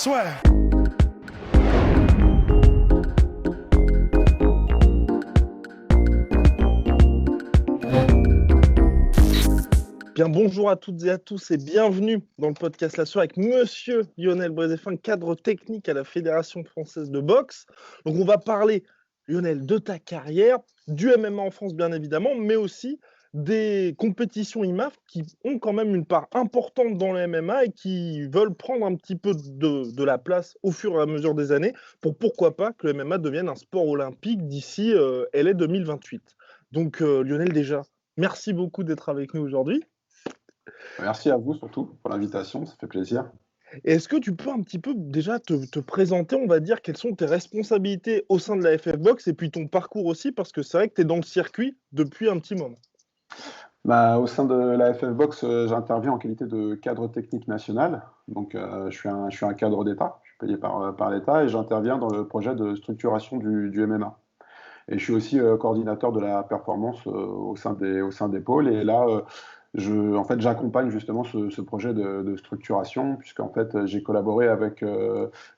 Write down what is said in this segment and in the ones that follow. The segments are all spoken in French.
Swag. Bien, bonjour à toutes et à tous et bienvenue dans le podcast La Soirée avec Monsieur Lionel Brézéfin, cadre technique à la Fédération française de boxe. Donc on va parler, Lionel, de ta carrière, du MMA en France bien évidemment, mais aussi des compétitions IMAF qui ont quand même une part importante dans le MMA et qui veulent prendre un petit peu de la place au fur et à mesure des années pour pourquoi pas que le MMA devienne un sport olympique d'ici LA 2028. Donc Lionel, déjà, merci beaucoup d'être avec nous aujourd'hui. Merci à vous surtout pour l'invitation, ça fait plaisir. Et est-ce que tu peux un petit peu déjà te présenter, on va dire, quelles sont tes responsabilités au sein de la FF Box et puis ton parcours aussi, parce que c'est vrai que tu es dans le circuit depuis un petit moment. Au sein de la FF Box, j'interviens en qualité de cadre technique national. Donc, je suis un cadre d'État, je suis payé par l'État et j'interviens dans le projet de structuration du MMA. Et je suis aussi coordinateur de la performance au sein des pôles. Et là, j'accompagne justement ce projet de structuration, puisqu'en fait, j'ai collaboré avec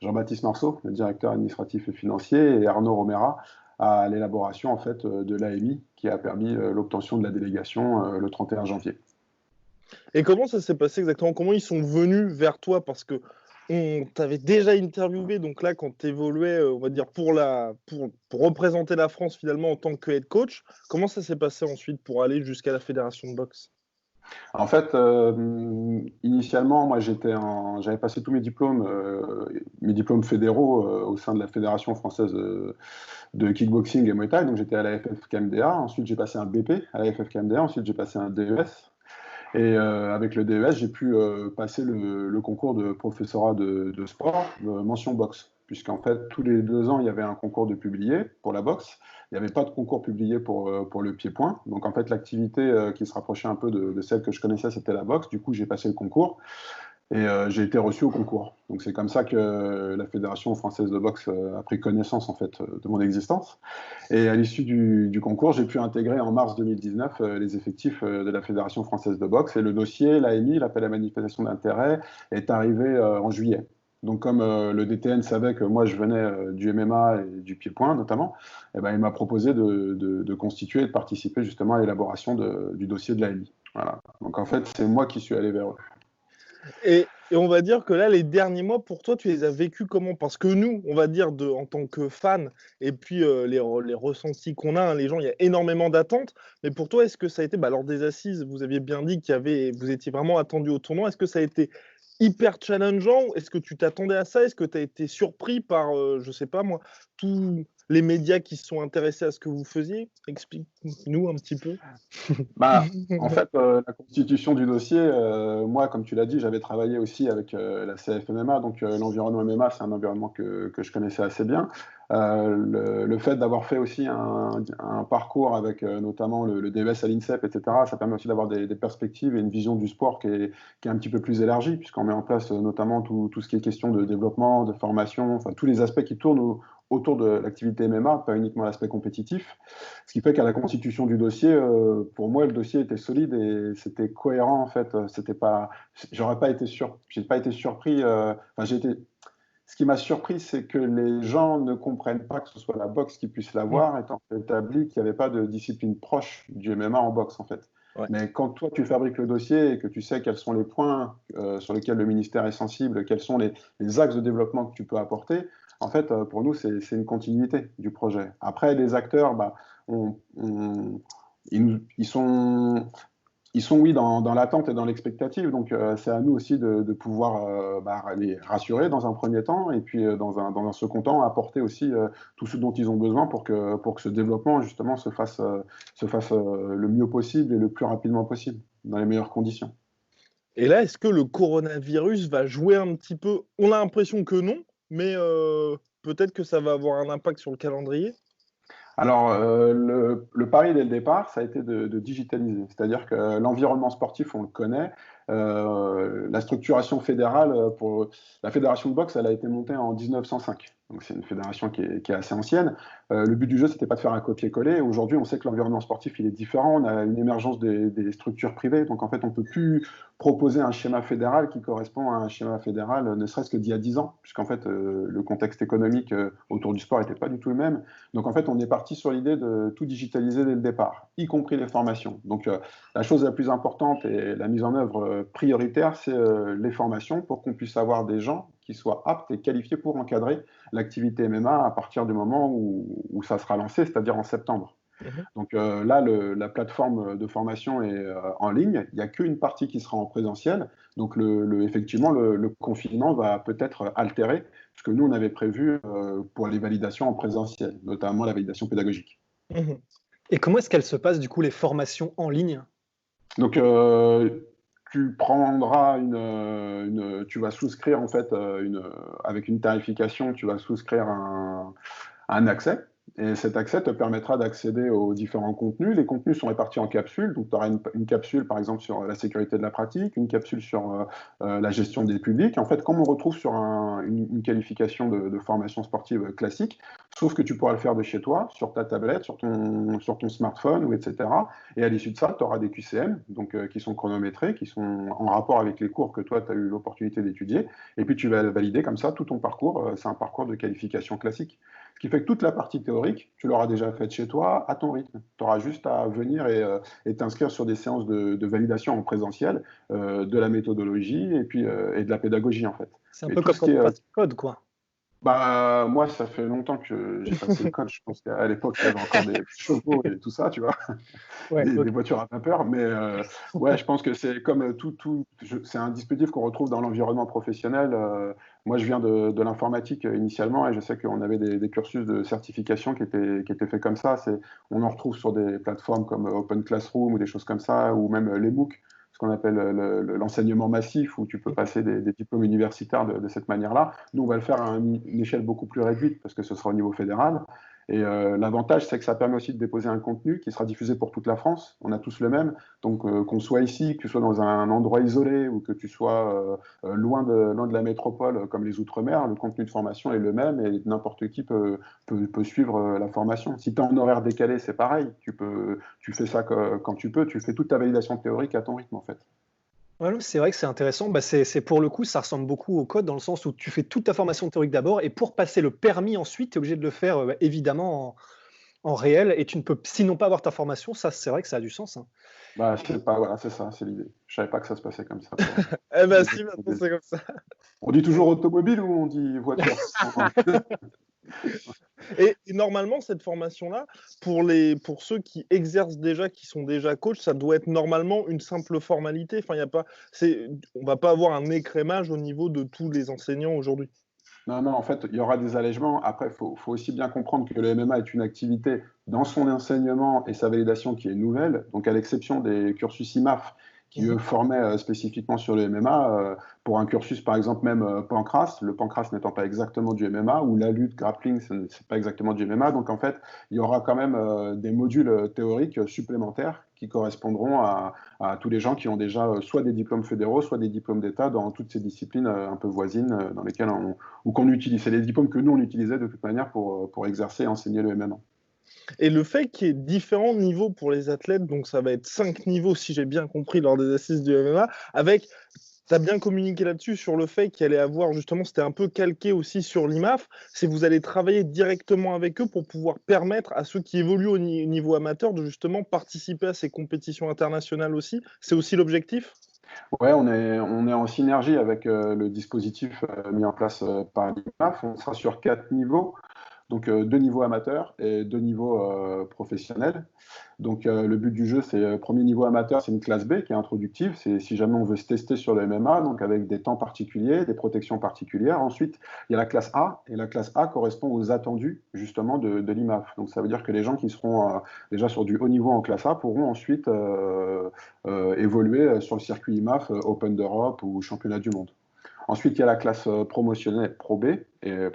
Jean-Baptiste Marceau, le directeur administratif et financier, et Arnaud Romera à l'élaboration en fait de l'AMI, qui a permis l'obtention de la délégation le 31 janvier. Et comment ça s'est passé exactement? Comment ils sont venus vers toi? Parce que on t'avait déjà interviewé, donc là, quand tu évoluais, on va dire, pour représenter la France finalement en tant que head coach, comment ça s'est passé ensuite pour aller jusqu'à la fédération de boxe? En fait, initialement, moi, j'avais passé tous mes diplômes fédéraux au sein de la Fédération française de kickboxing et Muay Thai. Donc, j'étais à la FFKMDA. Ensuite, j'ai passé un BP à la FFKMDA. Ensuite, j'ai passé un DES. Et avec le DES, j'ai pu passer le concours de professorat de sport, mention boxe. Puisqu'en fait, tous les 2 ans, il y avait un concours de publié pour la boxe. Il n'y avait pas de concours publié pour le pied-point. Donc, en fait, l'activité qui se rapprochait un peu de celle que je connaissais, c'était la boxe. Du coup, j'ai passé le concours et j'ai été reçu au concours. Donc, c'est comme ça que la Fédération française de boxe a pris connaissance, en fait, de mon existence. Et à l'issue du concours, j'ai pu intégrer en mars 2019 les effectifs de la Fédération française de boxe. Et le dossier, l'AMI, l'appel à manifestation d'intérêt, est arrivé en juillet. Donc, comme le DTN savait que moi, je venais du MMA et du pied-point, notamment, eh ben, il m'a proposé de constituer et de participer justement à l'élaboration du dossier de l'AMI. Voilà. Donc, en fait, c'est moi qui suis allé vers eux. Et on va dire que là, les derniers mois, pour toi, tu les as vécus comment? Parce que nous, on va dire, en tant que fans, et puis les ressentis qu'on a, hein, les gens, il y a énormément d'attentes. Mais pour toi, est-ce que ça a été, lors des assises, vous aviez bien dit vous étiez vraiment attendu au tournoi. Est-ce que ça a été hyper challengeant? Est-ce que tu t'attendais à ça? Est-ce que tu as été surpris par, je sais pas moi, tous les médias qui se sont intéressés à ce que vous faisiez? Explique-nous un petit peu. En fait, la constitution du dossier, moi, comme tu l'as dit, j'avais travaillé aussi avec la CFMMA, donc l'environnement MMA, c'est un environnement que je connaissais assez bien. Le fait d'avoir fait aussi un parcours avec notamment le DES à l'INSEP, etc., ça permet aussi d'avoir des perspectives et une vision du sport qui est un petit peu plus élargie, puisqu'on met en place notamment tout ce qui est question de développement, de formation, enfin tous les aspects qui tournent autour de l'activité MMA, pas uniquement l'aspect compétitif. Ce qui fait qu'à la constitution du dossier, pour moi, le dossier était solide et c'était cohérent en fait. C'était pas, j'ai pas été surpris. Ce qui m'a surpris, c'est que les gens ne comprennent pas que ce soit la boxe qui puisse l'avoir, étant établi qu'il n'y avait pas de discipline proche du MMA en boxe en fait. Ouais. Mais quand toi tu fabriques le dossier et que tu sais quels sont les points sur lesquels le ministère est sensible, quels sont les axes de développement que tu peux apporter, en fait, pour nous, c'est une continuité du projet. Après, les acteurs, ils sont oui, dans l'attente et dans l'expectative. Donc, c'est à nous aussi de pouvoir les rassurer dans un premier temps et puis, dans un second temps, apporter aussi tout ce dont ils ont besoin pour que ce développement, justement, se fasse le mieux possible et le plus rapidement possible, dans les meilleures conditions. Et là, est-ce que le coronavirus va jouer un petit peu? On a l'impression que non, mais peut-être que ça va avoir un impact sur le calendrier? Alors, le pari dès le départ, ça a été de digitaliser. C'est-à-dire que l'environnement sportif, on le connaît. La structuration fédérale pour la fédération de boxe, elle a été montée en 1905. Donc c'est une fédération qui est assez ancienne. Le but du jeu, c'était pas de faire un copier-coller. Aujourd'hui, on sait que l'environnement sportif, il est différent. On a une émergence des structures privées. Donc en fait, on peut plus proposer un schéma fédéral qui correspond à un schéma fédéral, ne serait-ce que d'il y a 10 ans, puisqu'en fait, le contexte économique autour du sport n'était pas du tout le même. Donc en fait, on est parti sur l'idée de tout digitaliser dès le départ, y compris les formations. Donc la chose la plus importante et la mise en œuvre prioritaire, c'est les formations pour qu'on puisse avoir des gens qui soient aptes et qualifiés pour encadrer l'activité MMA à partir du moment où ça sera lancé, c'est-à-dire en septembre. Donc là, la plateforme de formation est en ligne. Il n'y a qu'une partie qui sera en présentiel. Donc effectivement, le confinement va peut-être altérer ce que nous, on avait prévu pour les validations en présentiel, notamment la validation pédagogique. Et comment est-ce qu'elles se passent, du coup, les formations en ligne? Donc, tu prendras tu vas souscrire en fait avec une tarification, tu vas souscrire un accès. Et cet accès te permettra d'accéder aux différents contenus. Les contenus sont répartis en capsules. Donc, tu auras une capsule, par exemple, sur la sécurité de la pratique, une capsule sur la gestion des publics. En fait, comme on retrouve sur une qualification de formation sportive classique, sauf que tu pourras le faire de chez toi, sur ta tablette, sur ton smartphone, ou etc. Et à l'issue de ça, tu auras des QCM donc, qui sont chronométrés, qui sont en rapport avec les cours que toi, tu as eu l'opportunité d'étudier. Et puis, tu vas valider comme ça tout ton parcours. C'est un parcours de qualification classique. Ce qui fait que toute la partie théorique, tu l'auras déjà faite chez toi, à ton rythme. Tu auras juste à venir et t'inscrire sur des séances de validation en présentiel, de la méthodologie et de la pédagogie, en fait. C'est un peu comme quand on passe le code, quoi. Bah, moi, ça fait longtemps que j'ai passé le code. Je pense qu'à l'époque, il y avait encore des chevaux et tout ça, tu vois, Ouais, des voitures à vapeur. Mais ouais, je pense que c'est comme c'est un dispositif qu'on retrouve dans l'environnement professionnel. Moi, je viens de l'informatique initialement et je sais qu'on avait des cursus de certification qui étaient faits comme ça. On en retrouve sur des plateformes comme Open Classroom ou des choses comme ça, ou même les MOOC, ce qu'on appelle l'enseignement massif, où tu peux passer des diplômes universitaires de cette manière-là. Nous, on va le faire à une échelle beaucoup plus réduite, parce que ce sera au niveau fédéral. Et l'avantage, c'est que ça permet aussi de déposer un contenu qui sera diffusé pour toute la France. On a tous le même. Donc, qu'on soit ici, que tu sois dans un endroit isolé ou que tu sois loin de la métropole, comme les Outre-mer, le contenu de formation est le même et n'importe qui peut suivre la formation. Si tu es en horaire décalé, c'est pareil. Tu fais ça quand tu peux. Tu fais toute ta validation théorique à ton rythme, en fait. Ouais, c'est vrai que c'est intéressant. Bah, c'est pour le coup, ça ressemble beaucoup au code dans le sens où tu fais toute ta formation théorique d'abord et pour passer le permis ensuite, tu es obligé de le faire évidemment en réel et tu ne peux sinon pas avoir ta formation. Ça, c'est vrai que ça a du sens, hein. Bah, je sais pas, voilà, c'est ça, c'est l'idée. Je savais pas que ça se passait comme ça. Eh ben si, maintenant c'est comme ça. On dit toujours automobile ou on dit voiture? Et normalement, cette formation-là, pour ceux qui exercent déjà, qui sont déjà coachs, ça doit être normalement une simple formalité. Enfin, on va pas avoir un écrémage au niveau de tous les enseignants aujourd'hui. Non, en fait, il y aura des allègements. Après, faut aussi bien comprendre que le MMA est une activité dans son enseignement et sa validation qui est nouvelle. Donc, à l'exception des cursus IMAF qui, eux, formaient spécifiquement sur le MMA, pour un cursus, par exemple, même pancrace, le pancrace n'étant pas exactement du MMA, ou la lutte, grappling, ce n'est pas exactement du MMA. Donc, en fait, il y aura quand même des modules théoriques supplémentaires qui correspondront à tous les gens qui ont déjà soit des diplômes fédéraux, soit des diplômes d'État dans toutes ces disciplines un peu voisines dans lesquelles qu'on utilise. C'est les diplômes que nous, on utilisait de toute manière pour exercer et enseigner le MMA. Et le fait qu'il y ait différents niveaux pour les athlètes, donc ça va être 5 niveaux si j'ai bien compris lors des assises du MMA, avec, tu as bien communiqué là-dessus sur le fait qu'il allait avoir justement, c'était un peu calqué aussi sur l'IMAF, c'est vous allez travailler directement avec eux pour pouvoir permettre à ceux qui évoluent au niveau amateur de justement participer à ces compétitions internationales aussi. C'est aussi l'objectif? Ouais, on est en synergie avec le dispositif mis en place par l'IMAF. On sera sur 4 niveaux. Donc 2 niveaux amateurs et 2 niveaux professionnels. Donc le but du jeu, c'est premier niveau amateur, c'est une classe B qui est introductive. C'est si jamais on veut se tester sur le MMA, donc avec des temps particuliers, des protections particulières. Ensuite, il y a la classe A, et la classe A correspond aux attendus justement de l'IMAF. Donc ça veut dire que les gens qui seront déjà sur du haut niveau en classe A pourront ensuite évoluer sur le circuit IMAF, Open d'Europe ou Championnat du monde. Ensuite, il y a la classe promotionnelle Pro B et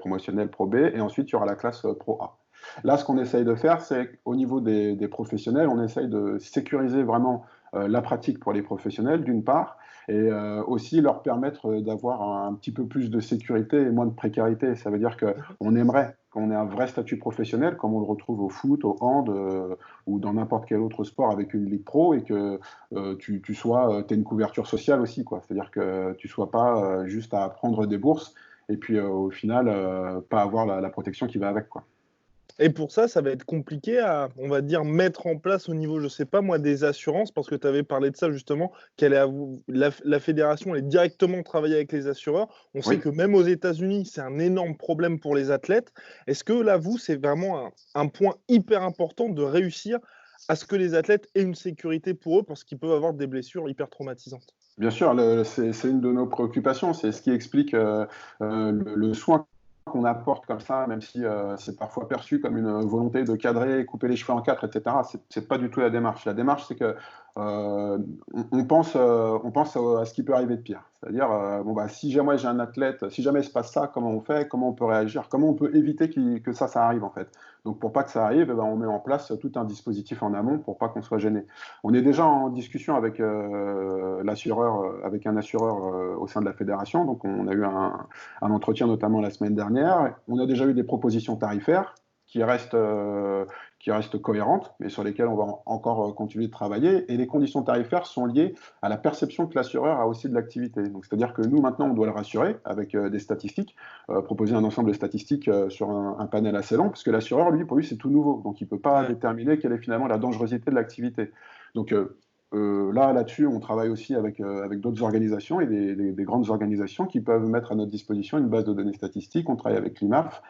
ensuite il y aura la classe Pro A. Là, ce qu'on essaye de faire, c'est qu'au niveau des professionnels, on essaye de sécuriser vraiment la pratique pour les professionnels, d'une part, et aussi leur permettre d'avoir un petit peu plus de sécurité et moins de précarité. Ça veut dire qu'on aimerait qu'on ait un vrai statut professionnel, comme on le retrouve au foot, au hand ou dans n'importe quel autre sport avec une ligue pro, et que tu aies une couverture sociale aussi, quoi. C'est-à-dire que tu ne sois pas juste à prendre des bourses et puis au final, pas avoir la protection qui va avec, quoi. Et pour ça, ça va être compliqué à, on va dire, mettre en place au niveau, je sais pas moi, des assurances, parce que tu avais parlé de ça justement, la fédération est directement travailler avec les assureurs. On sait Oui. que même aux États-Unis, c'est un énorme problème pour les athlètes. Est-ce que là, vous, c'est vraiment un point hyper important de réussir à ce que les athlètes aient une sécurité pour eux, parce qu'ils peuvent avoir des blessures hyper traumatisantes? Bien sûr, c'est une de nos préoccupations. C'est ce qui explique le soin qu'on apporte comme ça, même si c'est parfois perçu comme une volonté de cadrer, couper les cheveux en quatre, etc. C'est pas du tout la démarche. La démarche, c'est que on pense à ce qui peut arriver de pire. C'est-à-dire, bon, bah, si jamais j'ai un athlète, si jamais il se passe ça, comment on fait, comment on peut réagir, comment on peut éviter que ça arrive, en fait. Donc, pour pas que ça arrive, eh ben, on met en place tout un dispositif en amont pour pas qu'on soit gêné. On est déjà en discussion avec avec un assureur au sein de la fédération. Donc, on a eu un entretien notamment la semaine dernière. On a déjà eu des propositions tarifaires qui restent cohérentes, mais sur lesquelles on va encore continuer de travailler. Et les conditions tarifaires sont liées à la perception que l'assureur a aussi de l'activité. Donc, c'est-à-dire que nous, maintenant, on doit le rassurer avec des statistiques, proposer un ensemble de statistiques sur un panel assez long, parce que l'assureur, lui, pour lui, c'est tout nouveau. Donc, il ne peut pas déterminer quelle est finalement la dangerosité de l'activité. Donc, là-dessus, on travaille aussi avec d'autres organisations et des grandes organisations qui peuvent mettre à notre disposition une base de données statistiques. On travaille avec l'IMAF.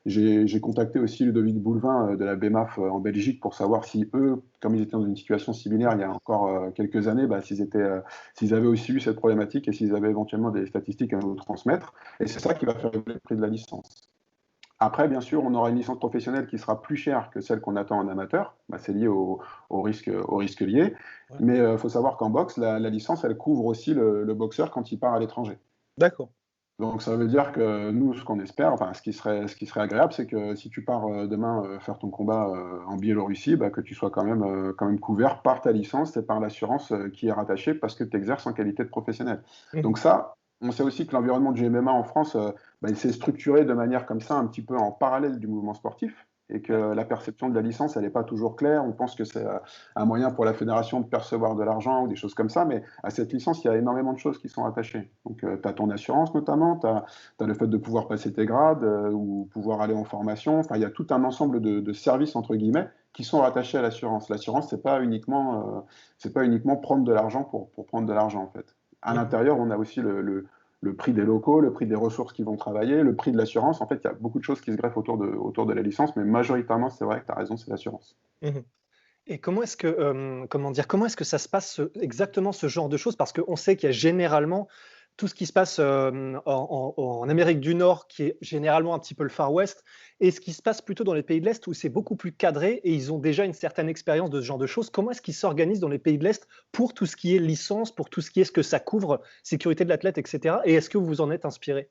J'ai contacté aussi Ludovic Boulevin de la BMAF en Belgique pour savoir si eux, comme ils étaient dans une situation similaire il y a encore quelques années, s'ils avaient aussi eu cette problématique et s'ils avaient éventuellement des statistiques à nous transmettre. Et c'est ça qui va faire évoluer le prix de la licence. Après, bien sûr, on aura une licence professionnelle qui sera plus chère que celle qu'on attend en amateur. C'est lié au risque lié. Ouais. Mais il faut savoir qu'en boxe, la licence, elle couvre aussi le boxeur quand il part à l'étranger. D'accord. Donc ça veut dire que nous, ce qu'on espère, enfin, ce qui serait agréable, c'est que si tu pars demain faire ton combat en Biélorussie, que tu sois quand même couvert par ta licence et par l'assurance qui est rattachée parce que tu exerces en qualité de professionnel. Donc ça, on sait aussi que l'environnement du MMA en France, il s'est structuré de manière comme ça, un petit peu en parallèle du mouvement sportif, et que la perception de la licence, elle n'est pas toujours claire. On pense que c'est un moyen pour la fédération de percevoir de l'argent ou des choses comme ça, mais à cette licence, il y a énormément de choses qui sont attachées. Donc, tu as ton assurance notamment, tu as le fait de pouvoir passer tes grades ou pouvoir aller en formation. Enfin, il y a tout un ensemble de services, entre guillemets, qui sont rattachés à l'assurance. L'assurance, c'est pas uniquement prendre de l'argent pour prendre de l'argent, en fait. À l'intérieur, on a aussi le prix des locaux, le prix des ressources qui vont travailler, le prix de l'assurance. En fait, il y a beaucoup de choses qui se greffent autour de la licence, mais majoritairement, c'est vrai que tu as raison, c'est l'assurance. Et comment est-ce que ça se passe exactement ce genre de choses? Parce qu'on sait qu'il y a généralement tout ce qui se passe en Amérique du Nord, qui est généralement un petit peu le Far West, et ce qui se passe plutôt dans les pays de l'Est, où c'est beaucoup plus cadré et ils ont déjà une certaine expérience de ce genre de choses. Comment est-ce qu'ils s'organisent dans les pays de l'Est pour tout ce qui est licence, pour tout ce qui est ce que ça couvre, sécurité de l'athlète, etc. Et est-ce que vous vous en êtes inspiré?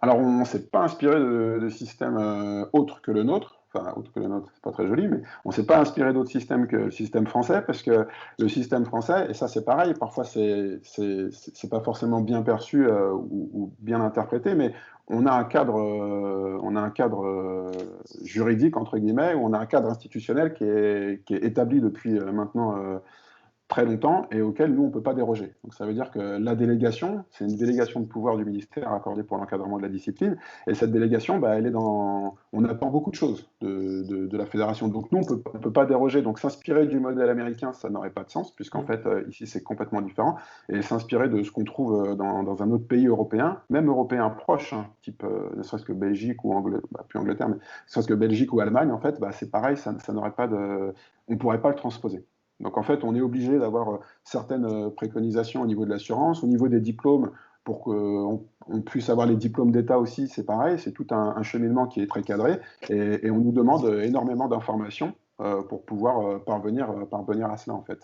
Alors, on ne s'est pas inspiré de systèmes autres que le nôtre. Enfin, autre que le nôtre, c'est pas très joli, mais on ne s'est pas inspiré d'autres systèmes que le système français, parce que le système français, et ça c'est pareil, parfois c'est pas forcément bien perçu ou bien interprété, mais on a un cadre juridique, entre guillemets, ou on a un cadre institutionnel qui est établi depuis maintenant très longtemps et auquel nous, on ne peut pas déroger. Donc ça veut dire que la délégation, c'est une délégation de pouvoir du ministère accordée pour l'encadrement de la discipline, et cette délégation, elle est dans... On attend beaucoup de choses de la fédération. Donc nous, on ne peut pas déroger. Donc s'inspirer du modèle américain, ça n'aurait pas de sens, puisqu'en fait, ici, c'est complètement différent. Et s'inspirer de ce qu'on trouve dans un autre pays européen, même européen proche, type ne serait-ce que Belgique ou plus Angleterre, mais ne serait-ce que Belgique ou Allemagne, en fait, c'est pareil, ça n'aurait pas de... On ne pourrait pas le transposer. Donc en fait, on est obligé d'avoir certaines préconisations au niveau de l'assurance, au niveau des diplômes, pour qu'on puisse avoir les diplômes d'État aussi, c'est pareil, c'est tout un cheminement qui est très cadré, et on nous demande énormément d'informations pour pouvoir parvenir à cela, en fait.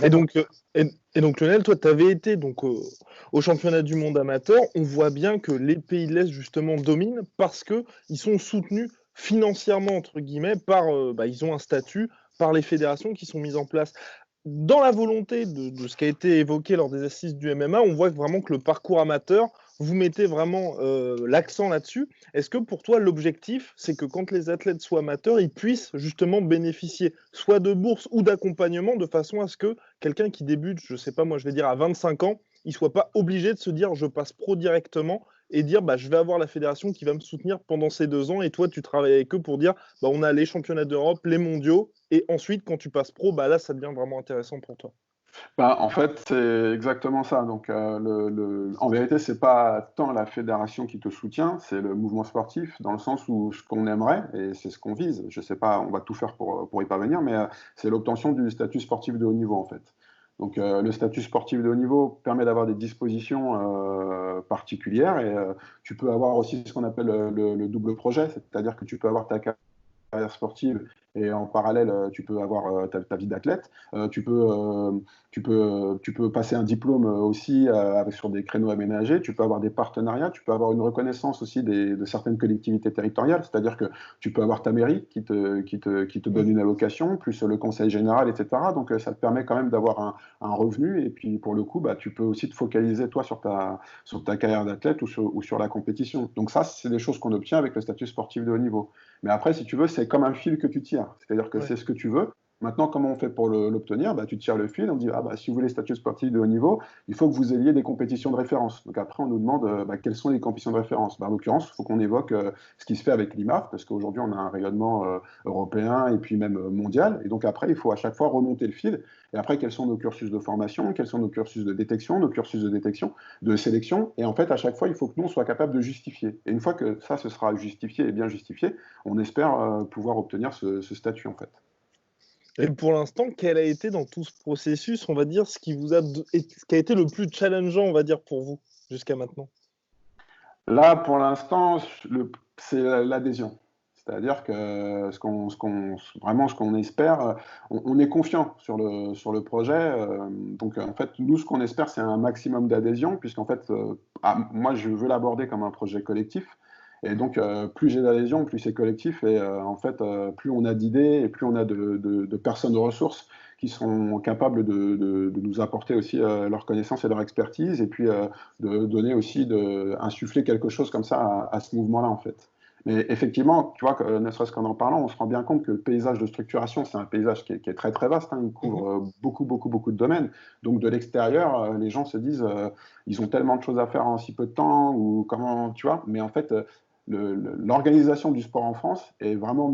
Et donc, Lionel, toi, tu avais été donc, au championnat du monde amateur. On voit bien que les pays de l'Est, justement, dominent parce qu'ils sont soutenus financièrement, entre guillemets, par, ils ont un statut par les fédérations qui sont mises en place. dans la volonté de ce qui a été évoqué lors des assises du MMA, on voit vraiment que le parcours amateur, vous mettez vraiment l'accent là-dessus. Est-ce que pour toi, l'objectif, c'est que quand les athlètes soient amateurs, ils puissent justement bénéficier soit de bourses ou d'accompagnement de façon à ce que quelqu'un qui débute, je ne sais pas, moi je vais dire à 25 ans, il ne soit pas obligé de se dire je passe pro directement et dire bah, je vais avoir la fédération qui va me soutenir pendant ces 2 ans et toi tu travailles avec eux pour dire bah, on a les championnats d'Europe, les mondiaux et ensuite quand tu passes pro, bah, là ça devient vraiment intéressant pour toi. Bah, en fait, c'est exactement ça. Donc, en vérité, c'est pas tant la fédération qui te soutient, c'est le mouvement sportif, dans le sens où ce qu'on aimerait, et c'est ce qu'on vise, je sais pas, on va tout faire pour y parvenir, mais c'est l'obtention du statut sportif de haut niveau, en fait. Donc, le statut sportif de haut niveau permet d'avoir des dispositions particulières, et tu peux avoir aussi ce qu'on appelle le double projet, c'est-à-dire que tu peux avoir ta carrière sportive et en parallèle, tu peux avoir ta vie d'athlète. Tu peux passer un diplôme aussi sur des créneaux aménagés. Tu peux avoir des partenariats. Tu peux avoir une reconnaissance aussi de certaines collectivités territoriales. C'est-à-dire que tu peux avoir ta mairie qui te donne une allocation, plus le conseil général, etc. Donc, ça te permet quand même d'avoir un revenu. Et puis, pour le coup, bah, tu peux aussi te focaliser, toi, sur ta carrière d'athlète ou sur la compétition. Donc, ça, c'est des choses qu'on obtient avec le statut sportif de haut niveau. Mais après, si tu veux, c'est comme un fil que tu tires. C'est-à-dire que Ouais. c'est ce que tu veux. Maintenant, comment on fait pour l'obtenir? Bah, tu tires le fil, on dit ah, bah, si vous voulez statut sportif de haut niveau, il faut que vous ayez des compétitions de référence. Donc après, on nous demande bah, quelles sont les compétitions de référence. Bah, en l'occurrence, il faut qu'on évoque ce qui se fait avec l'IMAF, parce qu'aujourd'hui, on a un rayonnement européen et puis même mondial. Et donc après, il faut à chaque fois remonter le fil. Et après, quels sont nos cursus de formation, quels sont nos cursus de détection, nos cursus de détection, de sélection. Et en fait, à chaque fois, il faut que nous, on soit capable de justifier. Et une fois que ça, ce sera justifié et bien justifié, on espère pouvoir obtenir ce statut, en fait. Et pour l'instant, quel a été dans tout ce processus, on va dire, ce qui a été le plus challengeant, on va dire, pour vous jusqu'à maintenant? Là, pour l'instant, c'est l'adhésion. C'est-à-dire que vraiment ce qu'on espère, on est confiant sur le projet. Donc, en fait, nous, ce qu'on espère, c'est un maximum d'adhésion, puisqu'en fait, moi, je veux l'aborder comme un projet collectif. Et donc, plus j'ai d'adhésion, plus c'est collectif. Et en fait, plus on a d'idées et plus on a de personnes de ressources qui sont capables de nous apporter aussi leur connaissance et leur expertise, et puis de donner aussi, insuffler quelque chose comme ça à ce mouvement-là, en fait. Mais effectivement, tu vois, ne serait-ce qu'en parlant, on se rend bien compte que le paysage de structuration, c'est un paysage qui est très très vaste, hein, il couvre beaucoup de domaines. Donc de l'extérieur, les gens se disent, ils ont tellement de choses à faire en si peu de temps, ou comment, tu vois. Mais en fait, l'organisation du sport en France est vraiment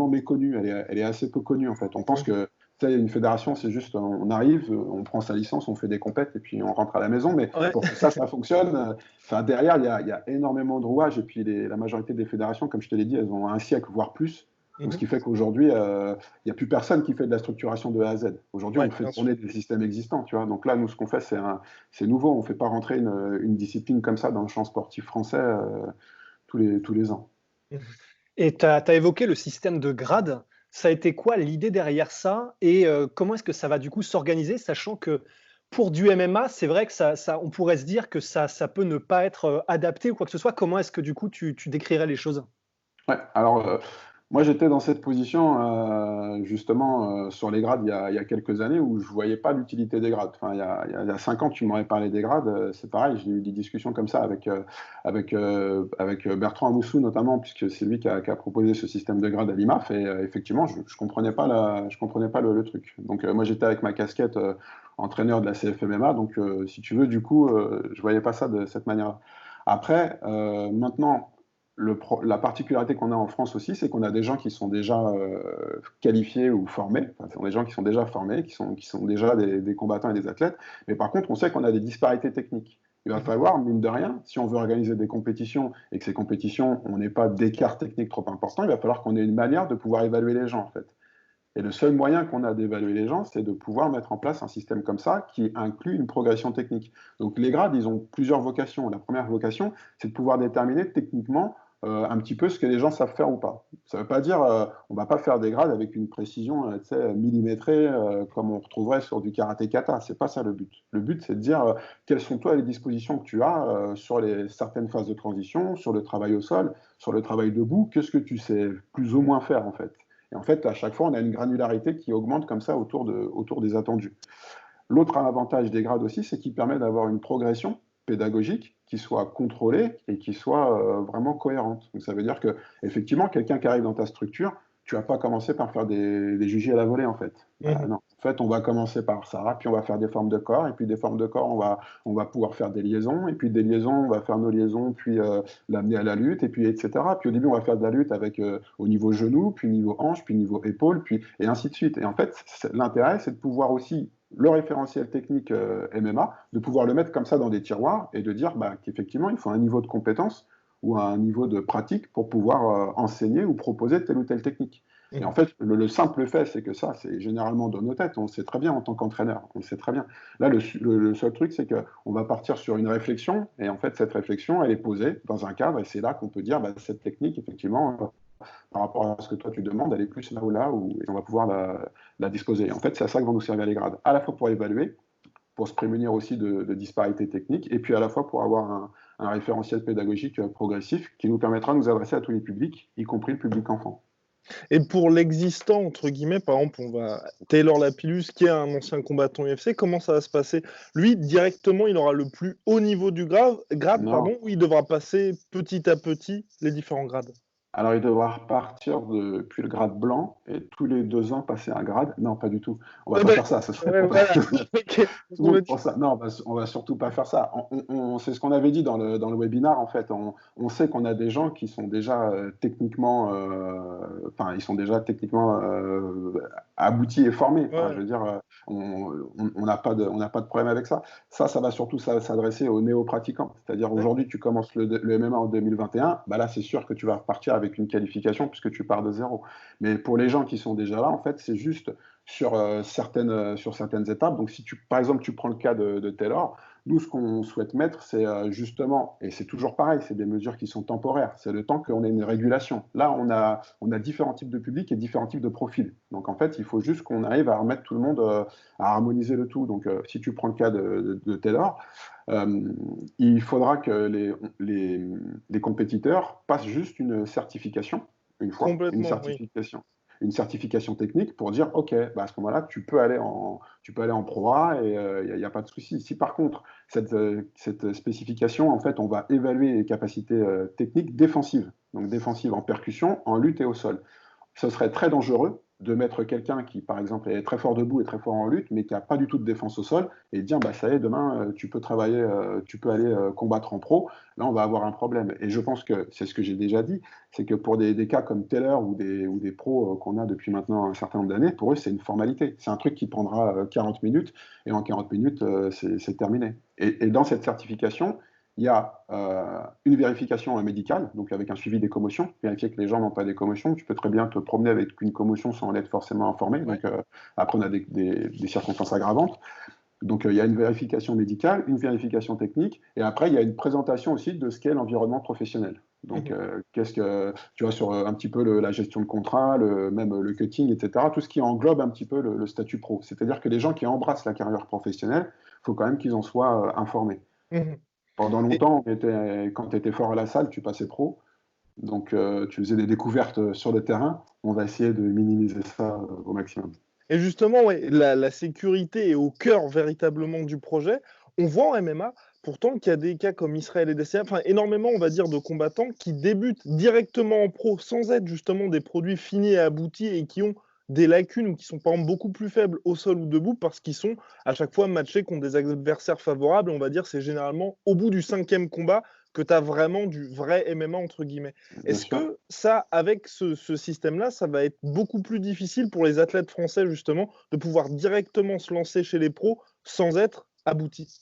méconnue, elle est assez peu connue en fait. On pense que une fédération, c'est juste, on arrive, on prend sa licence, on fait des compètes et puis on rentre à la maison. Mais Ouais. pour que ça fonctionne, derrière, il y a énormément de rouages. Et puis la majorité des fédérations, comme je te l'ai dit, elles ont un siècle, voire plus. Donc, ce qui fait qu'aujourd'hui, il n'y a plus personne qui fait de la structuration de A à Z. Aujourd'hui, Ouais, on fait bien sûr. tourner des systèmes existants. Tu vois. Donc là, nous, ce qu'on fait, c'est nouveau. On ne fait pas rentrer une discipline comme ça dans le champ sportif français tous les ans. Et tu as évoqué le système de grades. Ça a été quoi l'idée derrière ça? Et comment est-ce que ça va du coup s'organiser, sachant que pour du MMA, c'est vrai que on pourrait se dire que ça peut ne pas être adapté ou quoi que ce soit. Comment est-ce que du coup tu décrirais les choses? Ouais, alors moi j'étais dans cette position justement sur les grades il y a quelques années où je voyais pas l'utilité des grades. Enfin, il y a 5 ans, tu m'aurais parlé des grades, c'est pareil, j'ai eu des discussions comme ça avec Bertrand Amoussou notamment, puisque c'est lui qui a proposé ce système de grades à l'IMAF, et effectivement je comprenais pas je comprenais pas le truc. Donc moi j'étais avec ma casquette entraîneur de la CFMMA, donc si tu veux, du coup, je voyais pas ça de cette manière-là. Après, maintenant, la particularité qu'on a en France aussi, c'est qu'on a des gens qui sont déjà qualifiés ou formés. Enfin, ce sont des gens qui sont déjà formés, qui sont déjà des combattants et des athlètes. Mais par contre, on sait qu'on a des disparités techniques. Il va falloir, mine de rien, si on veut organiser des compétitions et que ces compétitions, on n'ait pas d'écart technique trop important, il va falloir qu'on ait une manière de pouvoir évaluer les gens, en fait. Et le seul moyen qu'on a d'évaluer les gens, c'est de pouvoir mettre en place un système comme ça qui inclut une progression technique. Donc les grades, ils ont plusieurs vocations. La première vocation, c'est de pouvoir déterminer techniquement un petit peu ce que les gens savent faire ou pas. Ça ne veut pas dire on ne va pas faire des grades avec une précision millimétrée comme on retrouverait sur du karaté kata. C'est pas ça le but. Le but, c'est de dire quelles sont toi les dispositions que tu as sur certaines phases de transition, sur le travail au sol, sur le travail debout. Qu'est-ce que tu sais plus ou moins faire en fait? Et en fait, à chaque fois, on a une granularité qui augmente comme ça autour des attendus. L'autre avantage des grades aussi, c'est qu'il permet d'avoir une progression pédagogique qui soit contrôlée et qui soit vraiment cohérente. Donc ça veut dire que effectivement, quelqu'un qui arrive dans ta structure, tu vas pas commencer par faire des JG à la volée en fait. Non. En fait, on va commencer par ça, puis on va faire des formes de corps, et puis des formes de corps, on va pouvoir faire des liaisons, et puis des liaisons, on va faire nos liaisons, puis l'amener à la lutte, et puis etc. Puis au début, on va faire de la lutte avec au niveau genou, puis niveau hanche, puis niveau épaule, puis et ainsi de suite. Et en fait, l'intérêt, c'est de pouvoir aussi le référentiel technique MMA, de pouvoir le mettre comme ça dans des tiroirs et de dire qu'effectivement, il faut un niveau de compétence ou un niveau de pratique pour pouvoir enseigner ou proposer telle ou telle technique. Et en fait, le simple fait, c'est que ça, c'est généralement dans nos têtes. On le sait très bien en tant qu'entraîneur. On le sait très bien. Là, le seul truc, c'est qu'on va partir sur une réflexion. Et en fait, cette réflexion, elle est posée dans un cadre. Et c'est là qu'on peut dire, cette technique, effectivement, par rapport à ce que toi tu demandes, elle est plus là ou là, et on va pouvoir la disposer. Et en fait, c'est à ça que vont nous servir les grades. À la fois pour évaluer, pour se prémunir aussi de disparités techniques, et puis à la fois pour avoir un référentiel pédagogique progressif qui nous permettra de nous adresser à tous les publics, y compris le public enfant. Et pour l'existant, entre guillemets, par exemple, on va Taylor Lapillus, qui est un ancien combattant UFC, comment ça va se passer? Lui, directement, il aura le plus haut niveau du grade, ou il devra passer petit à petit les différents grades? Alors, il devra repartir depuis le grade blanc et tous les 2 ans passer un grade. Non, pas du tout. On va pas faire ça. Ça serait pour ça. Non, on va surtout pas faire ça. C'est ce qu'on avait dit dans le webinar. En fait, on sait qu'on a des gens qui sont déjà techniquement, ils sont déjà techniquement aboutis et formés. Je veux dire, on n'a pas de problème avec ça. Ça va surtout s'adresser aux néo-pratiquants. C'est-à-dire aujourd'hui, tu commences le MMA en 2021. Là, c'est sûr que tu vas repartir avec une qualification puisque tu pars de zéro. Mais pour les gens qui sont déjà là, en fait, c'est juste sur certaines étapes. Donc, si par exemple, tu prends le cas de Taylor, nous, ce qu'on souhaite mettre, c'est justement, et c'est toujours pareil, c'est des mesures qui sont temporaires. C'est le temps qu'on ait une régulation. Là, on a différents types de publics et différents types de profils. Donc, en fait, il faut juste qu'on arrive à remettre tout le monde, à harmoniser le tout. Donc, si tu prends le cas de Taylor, il faudra que les compétiteurs passent juste une certification, une fois, une certification technique pour dire, OK, à ce moment-là, tu peux aller en Pro A et il n'y a pas de souci. Si par contre, cette spécification, en fait, on va évaluer les capacités techniques défensives, donc défensives en percussion, en lutte et au sol. Ce serait très dangereux de mettre quelqu'un qui, par exemple, est très fort debout et très fort en lutte, mais qui n'a pas du tout de défense au sol, et dire, ça y est, demain, tu peux travailler, tu peux aller combattre en pro. Là, on va avoir un problème. Et je pense que, c'est ce que j'ai déjà dit, c'est que pour des cas comme Taylor ou des pros qu'on a depuis maintenant un certain nombre d'années, pour eux, c'est une formalité. C'est un truc qui prendra 40 minutes, et en 40 minutes, c'est terminé. Et dans cette certification, il y a une vérification médicale, donc avec un suivi des commotions, vérifier que les gens n'ont pas des commotions. Tu peux très bien te promener avec une commotion sans en être forcément informé. Donc après, on a des circonstances aggravantes. Donc il y a une vérification médicale, une vérification technique, et après il y a une présentation aussi de ce qu'est l'environnement professionnel. Donc qu'est-ce que tu vois sur un petit peu la gestion de contrat, même le cutting, etc. Tout ce qui englobe un petit peu le statut pro. C'est-à-dire que les gens qui embrassent la carrière professionnelle, il faut quand même qu'ils en soient informés. Pendant longtemps, quand tu étais fort à la salle, tu passais pro. Donc, tu faisais des découvertes sur le terrain. On va essayer de minimiser ça au maximum. Et justement, la sécurité est au cœur véritablement du projet. On voit en MMA, pourtant, qu'il y a des cas comme Israël et DCA, énormément, on va dire, de combattants qui débutent directement en pro sans être justement des produits finis et aboutis et qui ont des lacunes ou qui sont par exemple beaucoup plus faibles au sol ou debout parce qu'ils sont à chaque fois matchés contre des adversaires favorables. On va dire c'est généralement au bout du 5e combat que tu as vraiment du vrai MMA entre guillemets. Est-ce que ça, avec ce système-là, ça va être beaucoup plus difficile pour les athlètes français justement de pouvoir directement se lancer chez les pros sans être aboutis?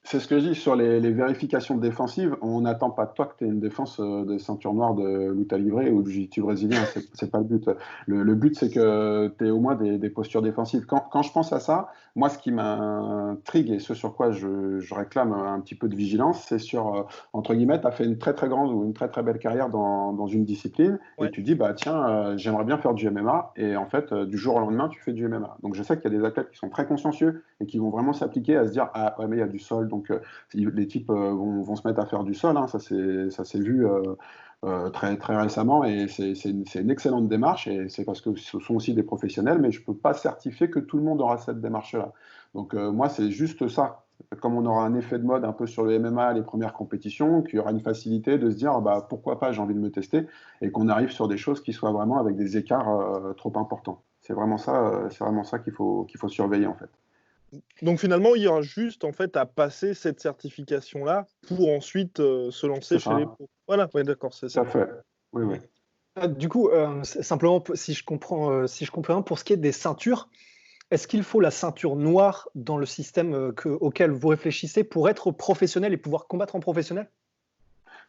C'est ce que je dis sur les vérifications défensives. On n'attend pas de toi que tu aies une défense de ceinture noire de lutte à livrer ou de jiu-jitsu brésilien. C'est pas le but. Le but, c'est que tu aies au moins des postures défensives. Quand je pense à ça, moi, ce qui m'intrigue et ce sur quoi je réclame un petit peu de vigilance, c'est sur, entre guillemets, tu as fait une très très grande ou une très très belle carrière dans une discipline et tu dis, tiens, j'aimerais bien faire du MMA. Et en fait, du jour au lendemain, tu fais du MMA. Donc je sais qu'il y a des athlètes qui sont très consciencieux et qui vont vraiment s'appliquer à se dire, ah ouais, mais il y a du sol, Donc les types vont se mettre à faire du sol, hein, ça s'est vu très, très récemment, et c'est une excellente démarche, et c'est parce que ce sont aussi des professionnels, mais je ne peux pas certifier que tout le monde aura cette démarche-là. Donc moi, c'est juste ça. Comme on aura un effet de mode un peu sur le MMA, les premières compétitions, qu'il y aura une facilité de se dire bah, pourquoi pas, j'ai envie de me tester, et qu'on arrive sur des choses qui soient vraiment avec des écarts trop importants. C'est vraiment ça qu'il faut surveiller en fait. Donc finalement, il y aura juste en fait à passer cette certification-là pour ensuite se lancer C'est chez les ça, pros. Voilà, ouais, d'accord, c'est tout ça. à fait. Oui, oui. Du coup, simplement, si je comprends, pour ce qui est des ceintures, est-ce qu'il faut la ceinture noire dans le système auquel vous réfléchissez pour être professionnel et pouvoir combattre en professionnel?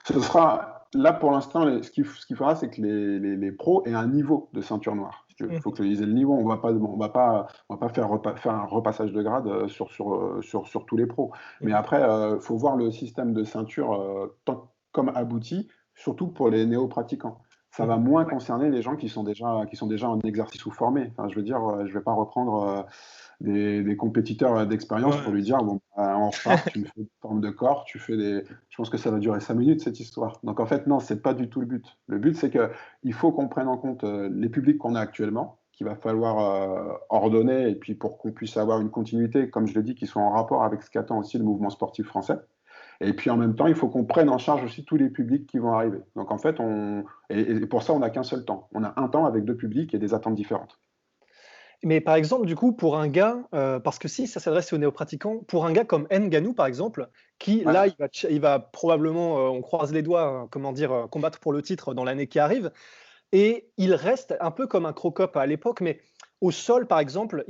Ce sera, là pour l'instant, ce qu'il faudra, c'est que les pros aient un niveau de ceinture noire. Si tu veux. Il faut qu'ils aient le niveau. On va pas faire un repassage de grade sur tous les pros. Mais après, il faut voir le système de ceinture comme abouti, surtout pour les néo-pratiquants. Ça va moins concerner les gens qui sont déjà en exercice ou formés. Enfin, je veux dire, je ne vais pas reprendre des compétiteurs d'expérience pour lui dire bon, on repart, tu me fais une forme de corps, tu fais des. Je pense que ça va durer 5 minutes cette histoire. Donc en fait, non, c'est pas du tout le but. Le but, c'est qu'il faut qu'on prenne en compte les publics qu'on a actuellement, qu'il va falloir ordonner, et puis pour qu'on puisse avoir une continuité, comme je l'ai dit, qui soit en rapport avec ce qu'attend aussi le mouvement sportif français. Et puis en même temps, il faut qu'on prenne en charge aussi tous les publics qui vont arriver. Donc en fait, et pour ça, on n'a qu'un seul temps. On a un temps avec deux publics et des attentes différentes. Mais par exemple, du coup, pour un gars, parce que si ça s'adresse aux néo-pratiquants, pour un gars comme Ngannou, par exemple, qui Ouais. là, il va probablement, on croise les doigts, comment dire, combattre pour le titre dans l'année qui arrive, et il reste un peu comme un Crocop à l'époque, mais au sol, par exemple,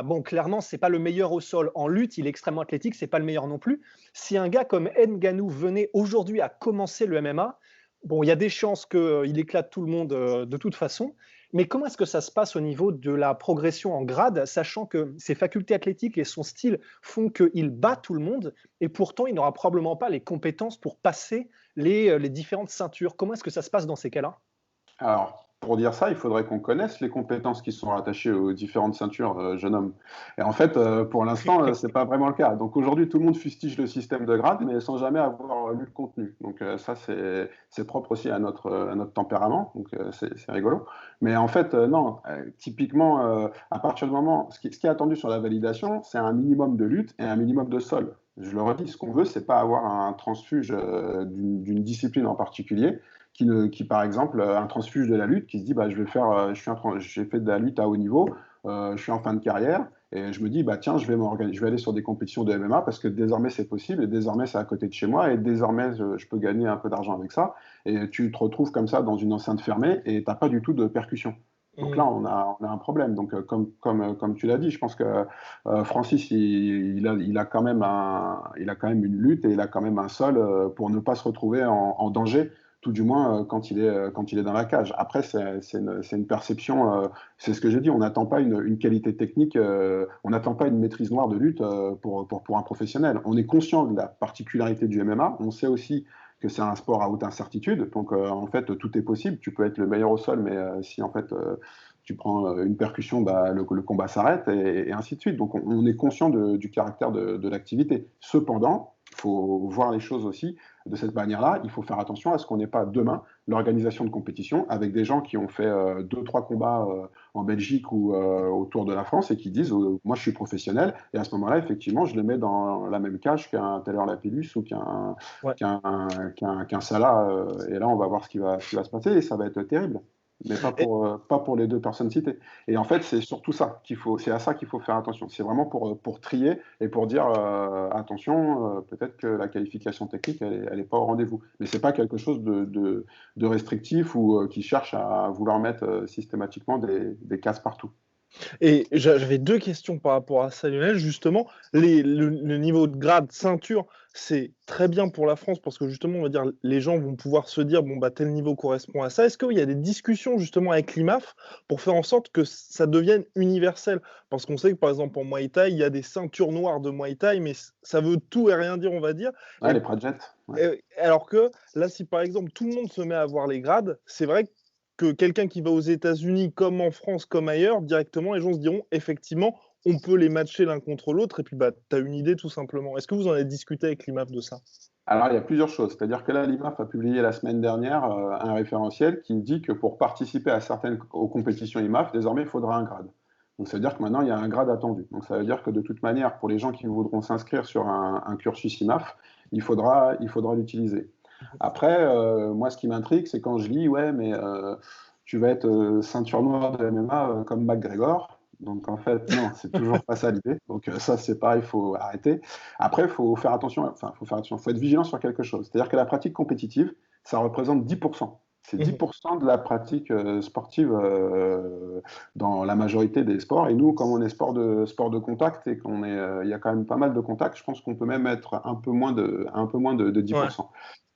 bon, clairement, c'est pas le meilleur au sol. En lutte, il est extrêmement athlétique, c'est pas le meilleur non plus. Si un gars comme Ngannou venait aujourd'hui à commencer le MMA, bon, il y a des chances qu'il éclate tout le monde de toute façon. Mais comment est-ce que ça se passe au niveau de la progression en grade, sachant que ses facultés athlétiques et son style font qu'il bat tout le monde, et pourtant il n'aura probablement pas les compétences pour passer les différentes ceintures. Comment est-ce que ça se passe dans ces cas-là? Alors, pour dire ça, il faudrait qu'on connaisse les compétences qui sont rattachées aux différentes ceintures, jeune homme. Et en fait, pour l'instant, c'est pas vraiment le cas. Donc aujourd'hui, tout le monde fustige le système de grade, mais sans jamais avoir lu le contenu. Donc ça, c'est propre aussi à notre tempérament. Donc c'est rigolo. Mais en fait, non. Typiquement, à partir du moment, ce qui est attendu sur la validation, c'est un minimum de lutte et un minimum de sol. Je le redis, ce qu'on veut, c'est pas avoir un transfuge d'une discipline en particulier qui, par exemple, un transfuge de la lutte, qui se dit bah, j'ai fait de la lutte à haut niveau, je suis en fin de carrière, et je me dis bah, tiens, je vais aller sur des compétitions de MMA parce que désormais c'est possible, et désormais c'est à côté de chez moi, et désormais je peux gagner un peu d'argent avec ça. Et tu te retrouves comme ça dans une enceinte fermée et tu n'as pas du tout de percussion. Donc là, on a un problème. Donc, comme tu l'as dit, je pense que Francis, il a quand même une lutte, et il a quand même un sol pour ne pas se retrouver en danger, tout du moins quand il est dans la cage. Après, c'est une perception, c'est ce que j'ai dit, on n'attend pas une qualité technique, on n'attend pas une maîtrise noire de lutte pour un professionnel. On est conscient de la particularité du MMA, on sait aussi que c'est un sport à haute incertitude, donc en fait tout est possible, tu peux être le meilleur au sol, mais si en fait tu prends une percussion, bah, le combat s'arrête, et ainsi de suite. Donc on est conscient du caractère de l'activité. Cependant, il faut voir les choses aussi de cette manière-là. Il faut faire attention à ce qu'on n'ait pas demain l'organisation de compétition avec des gens qui ont fait 2-3 combats en Belgique ou autour de la France, et qui disent moi je suis professionnel, et à ce moment-là effectivement je les mets dans la même cage qu'un Taylor Lapillus ou qu'un Salah, et là on va voir ce qui va se passer, et ça va être terrible. Mais pas pour les deux personnes citées. Et en fait, c'est surtout ça c'est à ça qu'il faut faire attention. C'est vraiment pour trier et pour dire attention, peut-être que la qualification technique, elle est pas au rendez-vous. Mais c'est pas quelque chose de restrictif ou qui cherche à vouloir mettre systématiquement des cases partout. Et j'avais deux questions par rapport à ça, Lionel. Justement, le niveau de grade ceinture, c'est très bien pour la France parce que justement, on va dire, les gens vont pouvoir se dire, bon, bah, tel niveau correspond à ça. Est-ce qu'il y a des discussions justement avec l'IMAF pour faire en sorte que ça devienne universel? Parce qu'on sait que par exemple en Muay Thai, il y a des ceintures noires de Muay Thai, mais ça veut tout et rien dire, on va dire. Ouais, Et, les Pradjets. Ouais. alors que là, si par exemple tout le monde se met à voir les grades, c'est vrai que quelqu'un qui va aux États-Unis, comme en France, comme ailleurs, directement, les gens se diront effectivement, on peut les matcher l'un contre l'autre, et puis tu as une idée tout simplement. Est-ce que vous en avez discuté avec l'IMAF de ça? Alors, il y a plusieurs choses. C'est-à-dire que là, l'IMAF a publié la semaine dernière un référentiel qui dit que pour participer à certaines aux compétitions IMAF, désormais, il faudra un grade. Donc, ça veut dire que maintenant, il y a un grade attendu. Donc, ça veut dire que de toute manière, pour les gens qui voudront s'inscrire sur un cursus IMAF, il faudra l'utiliser. Après, moi, ce qui m'intrigue, c'est quand je lis, ouais, mais tu vas être ceinture noire de MMA comme McGregor. Donc en fait, non, c'est toujours pas ça l'idée. Donc ça, c'est pareil, il faut arrêter. Après, il faut faire attention, faut être vigilant sur quelque chose. C'est-à-dire que la pratique compétitive, ça représente 10%. C'est 10% de la pratique sportive dans la majorité des sports. Et nous, comme on est sport de contact et il y a quand même pas mal de contacts, je pense qu'on peut même être un peu moins de 10%. Ouais.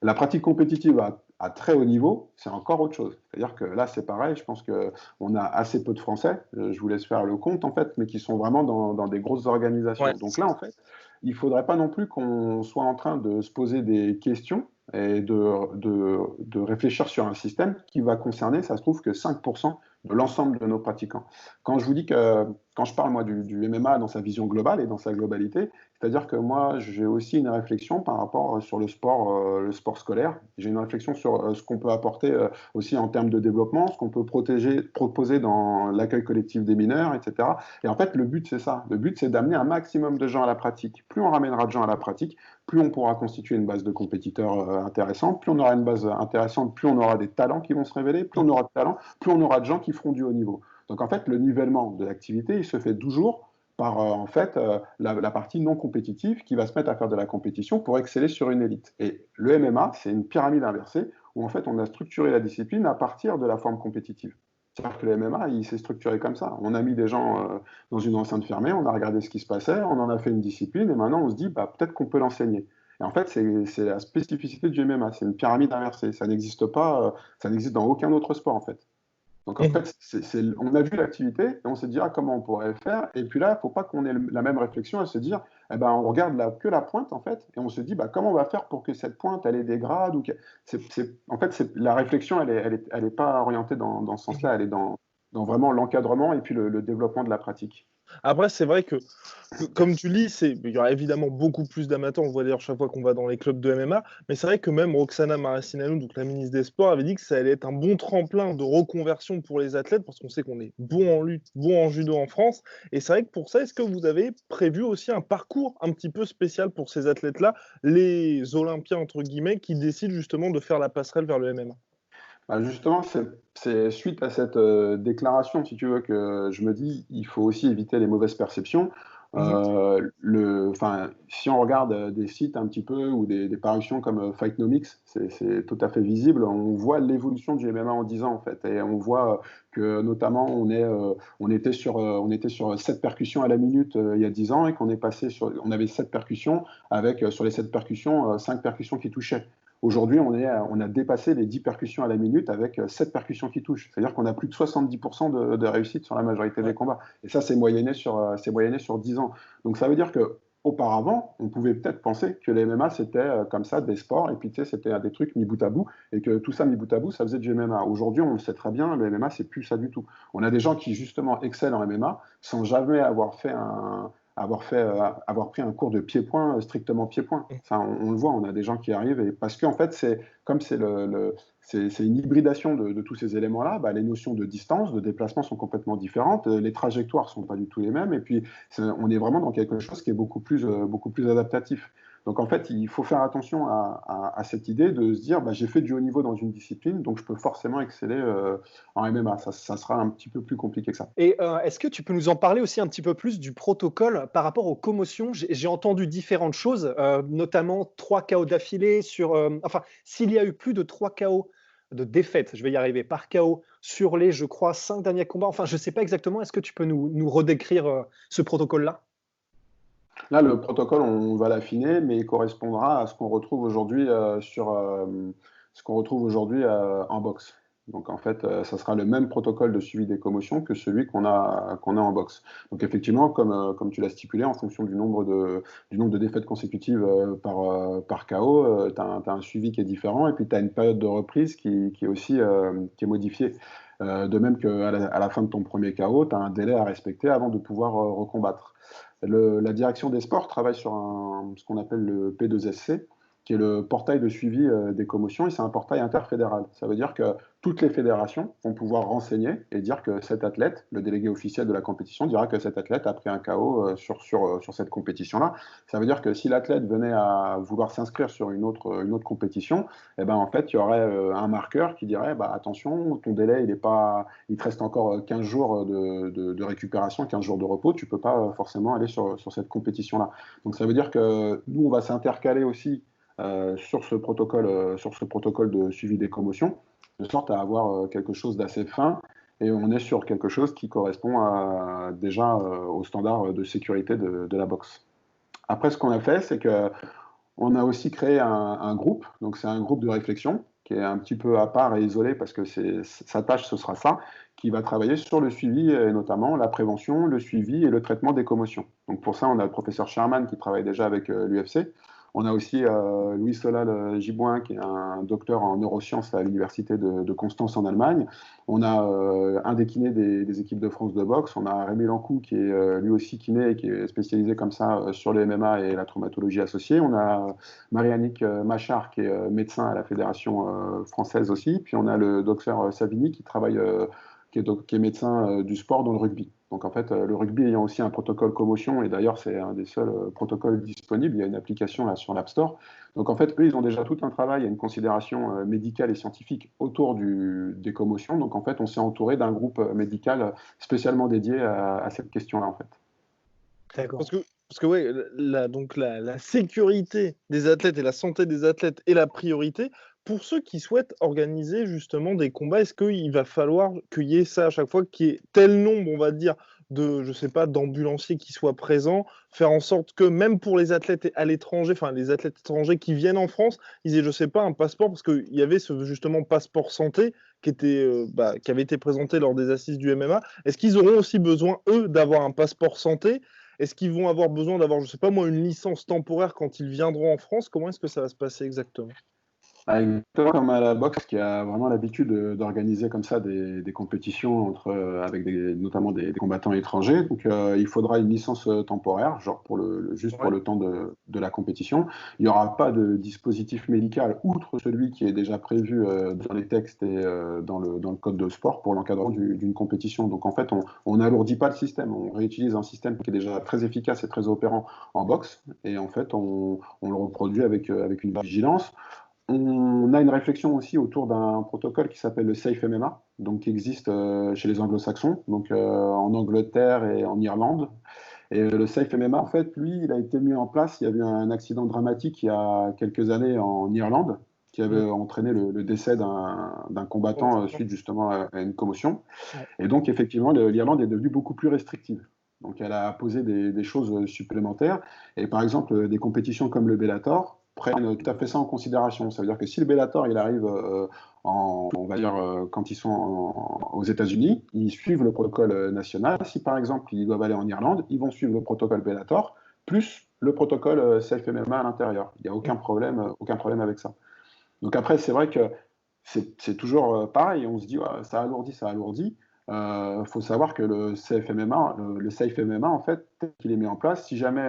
La pratique compétitive à très haut niveau, c'est encore autre chose. C'est-à-dire que là, c'est pareil, je pense qu'on a assez peu de Français, je vous laisse faire le compte en fait, mais qui sont vraiment dans des grosses organisations. Ouais. Donc là, en fait, il ne faudrait pas non plus qu'on soit en train de se poser des questions et de réfléchir sur un système qui va concerner, ça se trouve, que 5% de l'ensemble de nos pratiquants. Quand je parle moi du MMA dans sa vision globale et dans sa globalité, c'est-à-dire que moi j'ai aussi une réflexion par rapport sur le sport scolaire. J'ai une réflexion sur ce qu'on peut apporter aussi en termes de développement, ce qu'on peut proposer dans l'accueil collectif des mineurs, etc. Et en fait le but c'est ça. Le but c'est d'amener un maximum de gens à la pratique. Plus on ramènera de gens à la pratique, plus on pourra constituer une base de compétiteurs intéressante. Plus on aura une base intéressante, plus on aura des talents qui vont se révéler. Plus on aura de talents, plus on aura de gens qui feront du haut niveau. Donc en fait, le nivellement de l'activité, il se fait toujours par la partie non compétitive qui va se mettre à faire de la compétition pour exceller sur une élite. Et le MMA, c'est une pyramide inversée où en fait on a structuré la discipline à partir de la forme compétitive. C'est-à-dire que le MMA, il s'est structuré comme ça. On a mis des gens dans une enceinte fermée, on a regardé ce qui se passait, on en a fait une discipline, et maintenant on se dit, peut-être qu'on peut l'enseigner. Et en fait, c'est la spécificité du MMA, c'est une pyramide inversée. Ça n'existe pas, ça n'existe dans aucun autre sport, en fait. Donc en fait, on a vu l'activité et on s'est dit comment on pourrait le faire. Et puis là, il ne faut pas qu'on ait la même réflexion à se dire, on regarde que la pointe en fait, et on se dit comment on va faire pour que cette pointe elle ait des grades ou en fait, la réflexion elle est pas orientée dans ce sens-là, elle est dans vraiment l'encadrement et puis le développement de la pratique. Après, c'est vrai que, comme tu lis, il y aura évidemment beaucoup plus d'amateurs, on le voit d'ailleurs chaque fois qu'on va dans les clubs de MMA, mais c'est vrai que même Roxana Maracineanu, donc la ministre des Sports, avait dit que ça allait être un bon tremplin de reconversion pour les athlètes, parce qu'on sait qu'on est bon en lutte, bon en judo en France, et c'est vrai que pour ça, est-ce que vous avez prévu aussi un parcours un petit peu spécial pour ces athlètes-là, les Olympiens, entre guillemets, qui décident justement de faire la passerelle vers le MMA? Justement, c'est suite à cette déclaration, si tu veux, que je me dis il faut aussi éviter les mauvaises perceptions. Si on regarde des sites un petit peu ou des parutions comme Fightnomics, c'est tout à fait visible. On voit l'évolution du MMA en 10 ans, en fait. Et on voit que, notamment, on était sur 7 percussions à la minute il y a 10 ans et qu'on est passé on avait 7 percussions avec, sur les 7 percussions, 5 percussions qui touchaient. Aujourd'hui, on a dépassé les 10 percussions à la minute avec 7 percussions qui touchent. C'est-à-dire qu'on a plus de 70% de réussite sur la majorité des combats. Et ça, c'est moyenné sur 10 ans. Donc ça veut dire qu'auparavant, on pouvait peut-être penser que les MMA, c'était comme ça, des sports, et puis tu sais, c'était des trucs mis bout à bout, et que tout ça mis bout à bout, ça faisait du MMA. Aujourd'hui, on le sait très bien, le MMA, c'est plus ça du tout. On a des gens qui, justement, excellent en MMA, sans jamais avoir pris un cours de pied-point, strictement pied-point. Enfin, on le voit, on a des gens qui arrivent, et parce qu'en fait, c'est une hybridation de tous ces éléments-là, les notions de distance, de déplacement sont complètement différentes, les trajectoires ne sont pas du tout les mêmes, et puis on est vraiment dans quelque chose qui est beaucoup plus adaptatif. Donc en fait, il faut faire attention à cette idée de se dire j'ai fait du haut niveau dans une discipline, donc je peux forcément exceller en MMA. Ça sera un petit peu plus compliqué que ça. Et est-ce que tu peux nous en parler aussi un petit peu plus du protocole par rapport aux commotions? J'ai entendu différentes choses, notamment 3 KO d'affilée s'il y a eu plus de 3 KO de défaite, je vais y arriver, par KO sur les, je crois, 5 derniers combats. Enfin, je ne sais pas exactement. Est-ce que tu peux nous redécrire ce protocole-là? Là, le protocole, on va l'affiner, mais il correspondra à ce qu'on retrouve aujourd'hui en boxe. Donc en fait, ça sera le même protocole de suivi des commotions que celui qu'on a en boxe. Donc effectivement, comme tu l'as stipulé, en fonction du nombre de défaites consécutives par KO, tu as un suivi qui est différent et puis tu as une période de reprise qui est aussi qui est modifiée. De même qu'à la fin de ton premier KO, tu as un délai à respecter avant de pouvoir recombattre. La direction des sports travaille sur ce qu'on appelle le P2SC, qui est le portail de suivi des commotions, et c'est un portail interfédéral. Ça veut dire que toutes les fédérations vont pouvoir renseigner et dire que cet athlète, le délégué officiel de la compétition, dira que cet athlète a pris un KO sur cette compétition-là. Ça veut dire que si l'athlète venait à vouloir s'inscrire sur une autre compétition, eh ben, en fait, il y aurait un marqueur qui dirait attention, ton délai, il te reste encore 15 jours de récupération, 15 jours de repos, tu ne peux pas forcément aller sur cette compétition-là. Donc ça veut dire que nous, on va s'intercaler aussi sur ce protocole de suivi des commotions, de sorte à avoir quelque chose d'assez fin, et on est sur quelque chose qui correspond déjà aux standards de sécurité de la boxe. Après, ce qu'on a fait, c'est qu'on a aussi créé un groupe, donc c'est un groupe de réflexion qui est un petit peu à part et isolé parce que sa tâche, ce sera ça, qui va travailler sur le suivi, et notamment la prévention, le suivi et le traitement des commotions. Donc pour ça, on a le professeur Sherman qui travaille déjà avec l'UFC. On a aussi Louis Solal Gibouin, qui est un docteur en neurosciences à l'université de Constance en Allemagne. On a un des kinés des équipes de France de boxe. On a Rémi Lancou, qui est lui aussi kiné et qui est spécialisé comme ça sur le MMA et la traumatologie associée. On a Marie-Annick Machard, qui est médecin à la Fédération française aussi. Puis on a le docteur Savini, qui travaille qui est médecin du sport dans le rugby. Donc en fait, le rugby ayant aussi un protocole commotion, et d'ailleurs c'est un des seuls protocoles disponibles, il y a une application là sur l'App Store. Donc en fait, eux, ils ont déjà tout un travail et une considération médicale et scientifique autour des commotions. Donc en fait, on s'est entouré d'un groupe médical spécialement dédié à cette question-là en fait. D'accord. Parce que ouais, la sécurité des athlètes et la santé des athlètes est la priorité. Pour ceux qui souhaitent organiser justement des combats, est-ce qu'il va falloir qu'il y ait ça à chaque fois, qu'il y ait tel nombre, on va dire, je sais pas, d'ambulanciers qui soient présents, faire en sorte que même pour les athlètes à l'étranger, enfin les athlètes étrangers qui viennent en France, ils aient, je sais pas, un passeport, parce qu'il y avait ce justement passeport santé qui avait été présenté lors des assises du MMA. Est-ce qu'ils auront aussi besoin, eux, d'avoir un passeport santé? Est-ce qu'ils vont avoir besoin d'avoir, je sais pas moi, une licence temporaire quand ils viendront en France? Comment est-ce que ça va se passer exactement? Exactement comme à la boxe, qui a vraiment l'habitude d'organiser comme ça des compétitions avec notamment des combattants étrangers. Donc il faudra une licence temporaire, genre pour le temps de la compétition. Il n'y aura pas de dispositif médical outre celui qui est déjà prévu dans les textes et dans le code de sport pour l'encadrement d'une compétition. Donc en fait, on n'alourdit pas le système, on réutilise un système qui est déjà très efficace et très opérant en boxe, et en fait on le reproduit avec une vigilance. On a une réflexion aussi autour d'un protocole qui s'appelle le Safe MMA, donc qui existe chez les anglo-saxons, donc en Angleterre et en Irlande. Et le Safe MMA, en fait, lui, il a été mis en place. Il y a eu un accident dramatique il y a quelques années en Irlande qui avait entraîné le décès d'un combattant suite justement à une commotion. Et donc, effectivement, l'Irlande est devenue beaucoup plus restrictive. Donc, elle a posé des choses supplémentaires. Et par exemple, des compétitions comme le Bellator prennent tout à fait ça en considération. Ça veut dire que si le Bellator il arrive on va dire quand ils sont aux États-Unis, ils suivent le protocole national. Si par exemple ils doivent aller en Irlande, ils vont suivre le protocole Bellator plus le protocole Safe MMA à l'intérieur. Il n'y a aucun problème avec ça. Donc après, c'est vrai que c'est toujours pareil. On se dit ça alourdit. Faut savoir que le Safe MMA, en fait, tel qu'il est mis en place, si jamais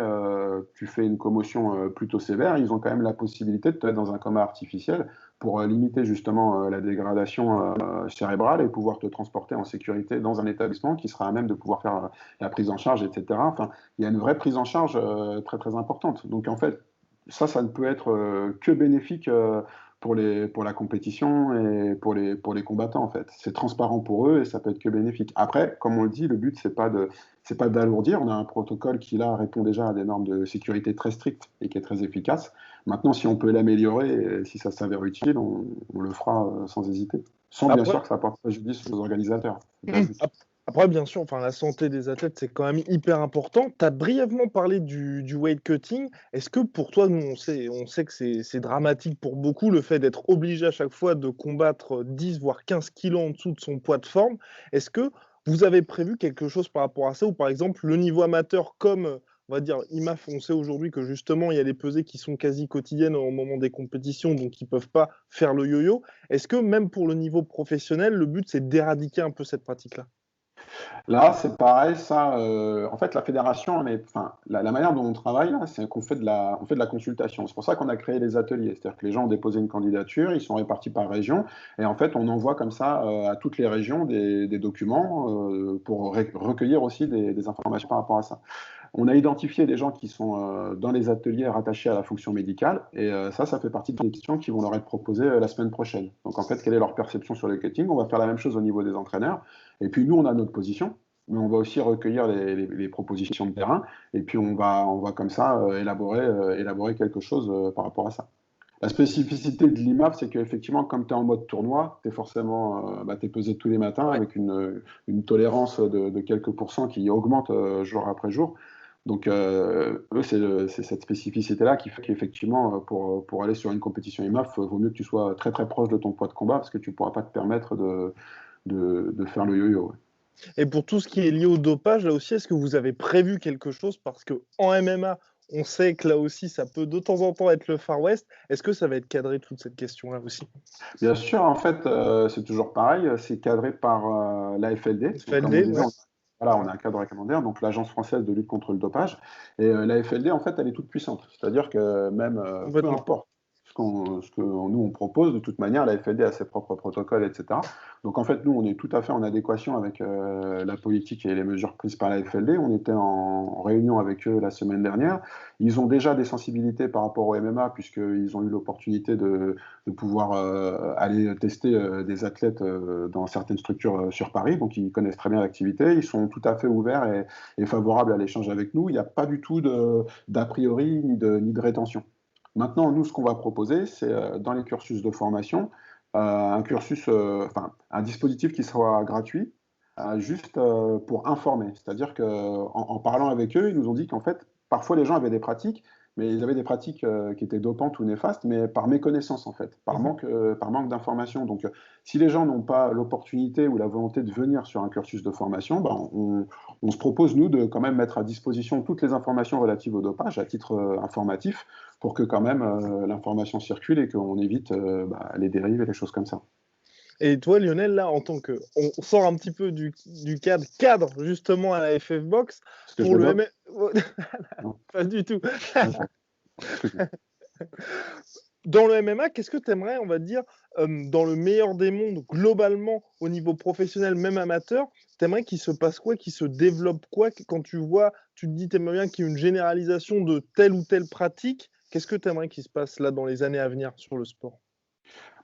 tu fais une commotion plutôt sévère, ils ont quand même la possibilité de te mettre dans un coma artificiel pour limiter justement la dégradation cérébrale et pouvoir te transporter en sécurité dans un établissement qui sera à même de pouvoir faire la prise en charge, etc. Enfin, il y a une vraie prise en charge très très importante. Donc en fait, ça ne peut être que bénéfique pour la compétition et pour les combattants en fait. C'est transparent pour eux et ça peut être que bénéfique. Après, comme on le dit, le but c'est pas d'alourdir. On a un protocole qui là répond déjà à des normes de sécurité très strictes et qui est très efficace. Maintenant, si on peut l'améliorer et si ça s'avère utile, on le fera sans hésiter. Sans bien sûr que ça porte préjudice aux organisateurs. Après, bien sûr, enfin, la santé des athlètes, c'est quand même hyper important. Tu as brièvement parlé du weight cutting. Est-ce que pour toi, nous, on sait que c'est dramatique pour beaucoup, le fait d'être obligé à chaque fois de combattre 10 voire 15 kilos en dessous de son poids de forme. Est-ce que vous avez prévu quelque chose par rapport à ça? Ou par exemple, le niveau amateur, comme on va dire IMAF, on sait aujourd'hui que justement, il y a des pesées qui sont quasi quotidiennes au moment des compétitions, donc ils ne peuvent pas faire le yo-yo. Est-ce que même pour le niveau professionnel, le but, c'est d'éradiquer un peu cette pratique-là? Là, c'est pareil, ça. En fait, la fédération, enfin, la manière dont on travaille, là, c'est qu'on fait on fait de la consultation. C'est pour ça qu'on a créé les ateliers. C'est-à-dire que les gens ont déposé une candidature, ils sont répartis par région, et en fait, on envoie comme ça à toutes les régions des documents pour recueillir aussi des informations par rapport à ça. On a identifié des gens qui sont dans les ateliers rattachés à la fonction médicale, et ça fait partie des questions qui vont leur être proposées la semaine prochaine. Donc, en fait, quelle est leur perception sur le cutting? On va faire la même chose au niveau des entraîneurs. Et puis, nous, on a notre position, mais on va aussi recueillir les propositions de terrain, et puis on va comme ça élaborer quelque chose par rapport à ça. La spécificité de l'IMAF, c'est qu'effectivement, comme tu es en mode tournoi, tu es forcément t'es pesé tous les matins Ouais. avec une tolérance de quelques pourcents qui augmente jour après jour. Donc, eux, c'est cette spécificité-là qui fait qu'effectivement, pour aller sur une compétition IMAF, il vaut mieux que tu sois très très proche de ton poids de combat parce que tu ne pourras pas te permettre de faire le yo-yo. Ouais. Et pour tout ce qui est lié au dopage, là aussi, est-ce que vous avez prévu quelque chose? Parce qu'en MMA, on sait que là aussi, ça peut de temps en temps être le Far West. Est-ce que ça va être cadré toute cette question-là aussi? Bien sûr, en fait, c'est toujours pareil, c'est cadré par la FLD. Donc, comme on FLD, disait, ouais. voilà, on a un cadre réglementaire, donc l'Agence française de lutte contre le dopage. Et la FLD, en fait, elle est toute puissante. C'est-à-dire que même, peu Complètement. importe ce que nous on propose, de toute manière, la FLD a ses propres protocoles, etc. Donc en fait, nous, on est tout à fait en adéquation avec la politique et les mesures prises par la FLD. On était en réunion avec eux la semaine dernière. Ils ont déjà des sensibilités par rapport au MMA, puisqu'ils ont eu l'opportunité de pouvoir aller tester des athlètes dans certaines structures sur Paris. Donc, ils connaissent très bien l'activité. Ils sont tout à fait ouverts et favorables à l'échange avec nous. Il n'y a pas du tout d'a priori ni de rétention. Maintenant, nous, ce qu'on va proposer, c'est dans les cursus de formation, un dispositif qui soit gratuit, juste pour informer. C'est-à-dire qu'en parlant avec eux, ils nous ont dit qu'en fait, parfois les gens avaient des pratiques, mais ils avaient des pratiques qui étaient dopantes ou néfastes, mais par méconnaissance en fait, Mhm. par manque d'information. Donc, si les gens n'ont pas l'opportunité ou la volonté de venir sur un cursus de formation, ben, on se propose, nous, de quand même mettre à disposition toutes les informations relatives au dopage à titre informatif pour que quand même l'information circule et qu'on évite les dérives et les choses comme ça. Et toi, Lionel, là, en tant que. On sort un petit peu du cadre justement à la FF Box. Est-ce que je Pour le développe? M. Non. Pas du tout. D'accord. Excuse-moi. Dans le MMA, qu'est-ce que tu aimerais, on va dire, dans le meilleur des mondes, globalement, au niveau professionnel, même amateur, tu aimerais qu'il se passe quoi, qu'il se développe quoi, quand tu vois, tu te dis, tu aimerais bien qu'il y ait une généralisation de telle ou telle pratique, qu'est-ce que tu aimerais qu'il se passe là dans les années à venir sur le sport?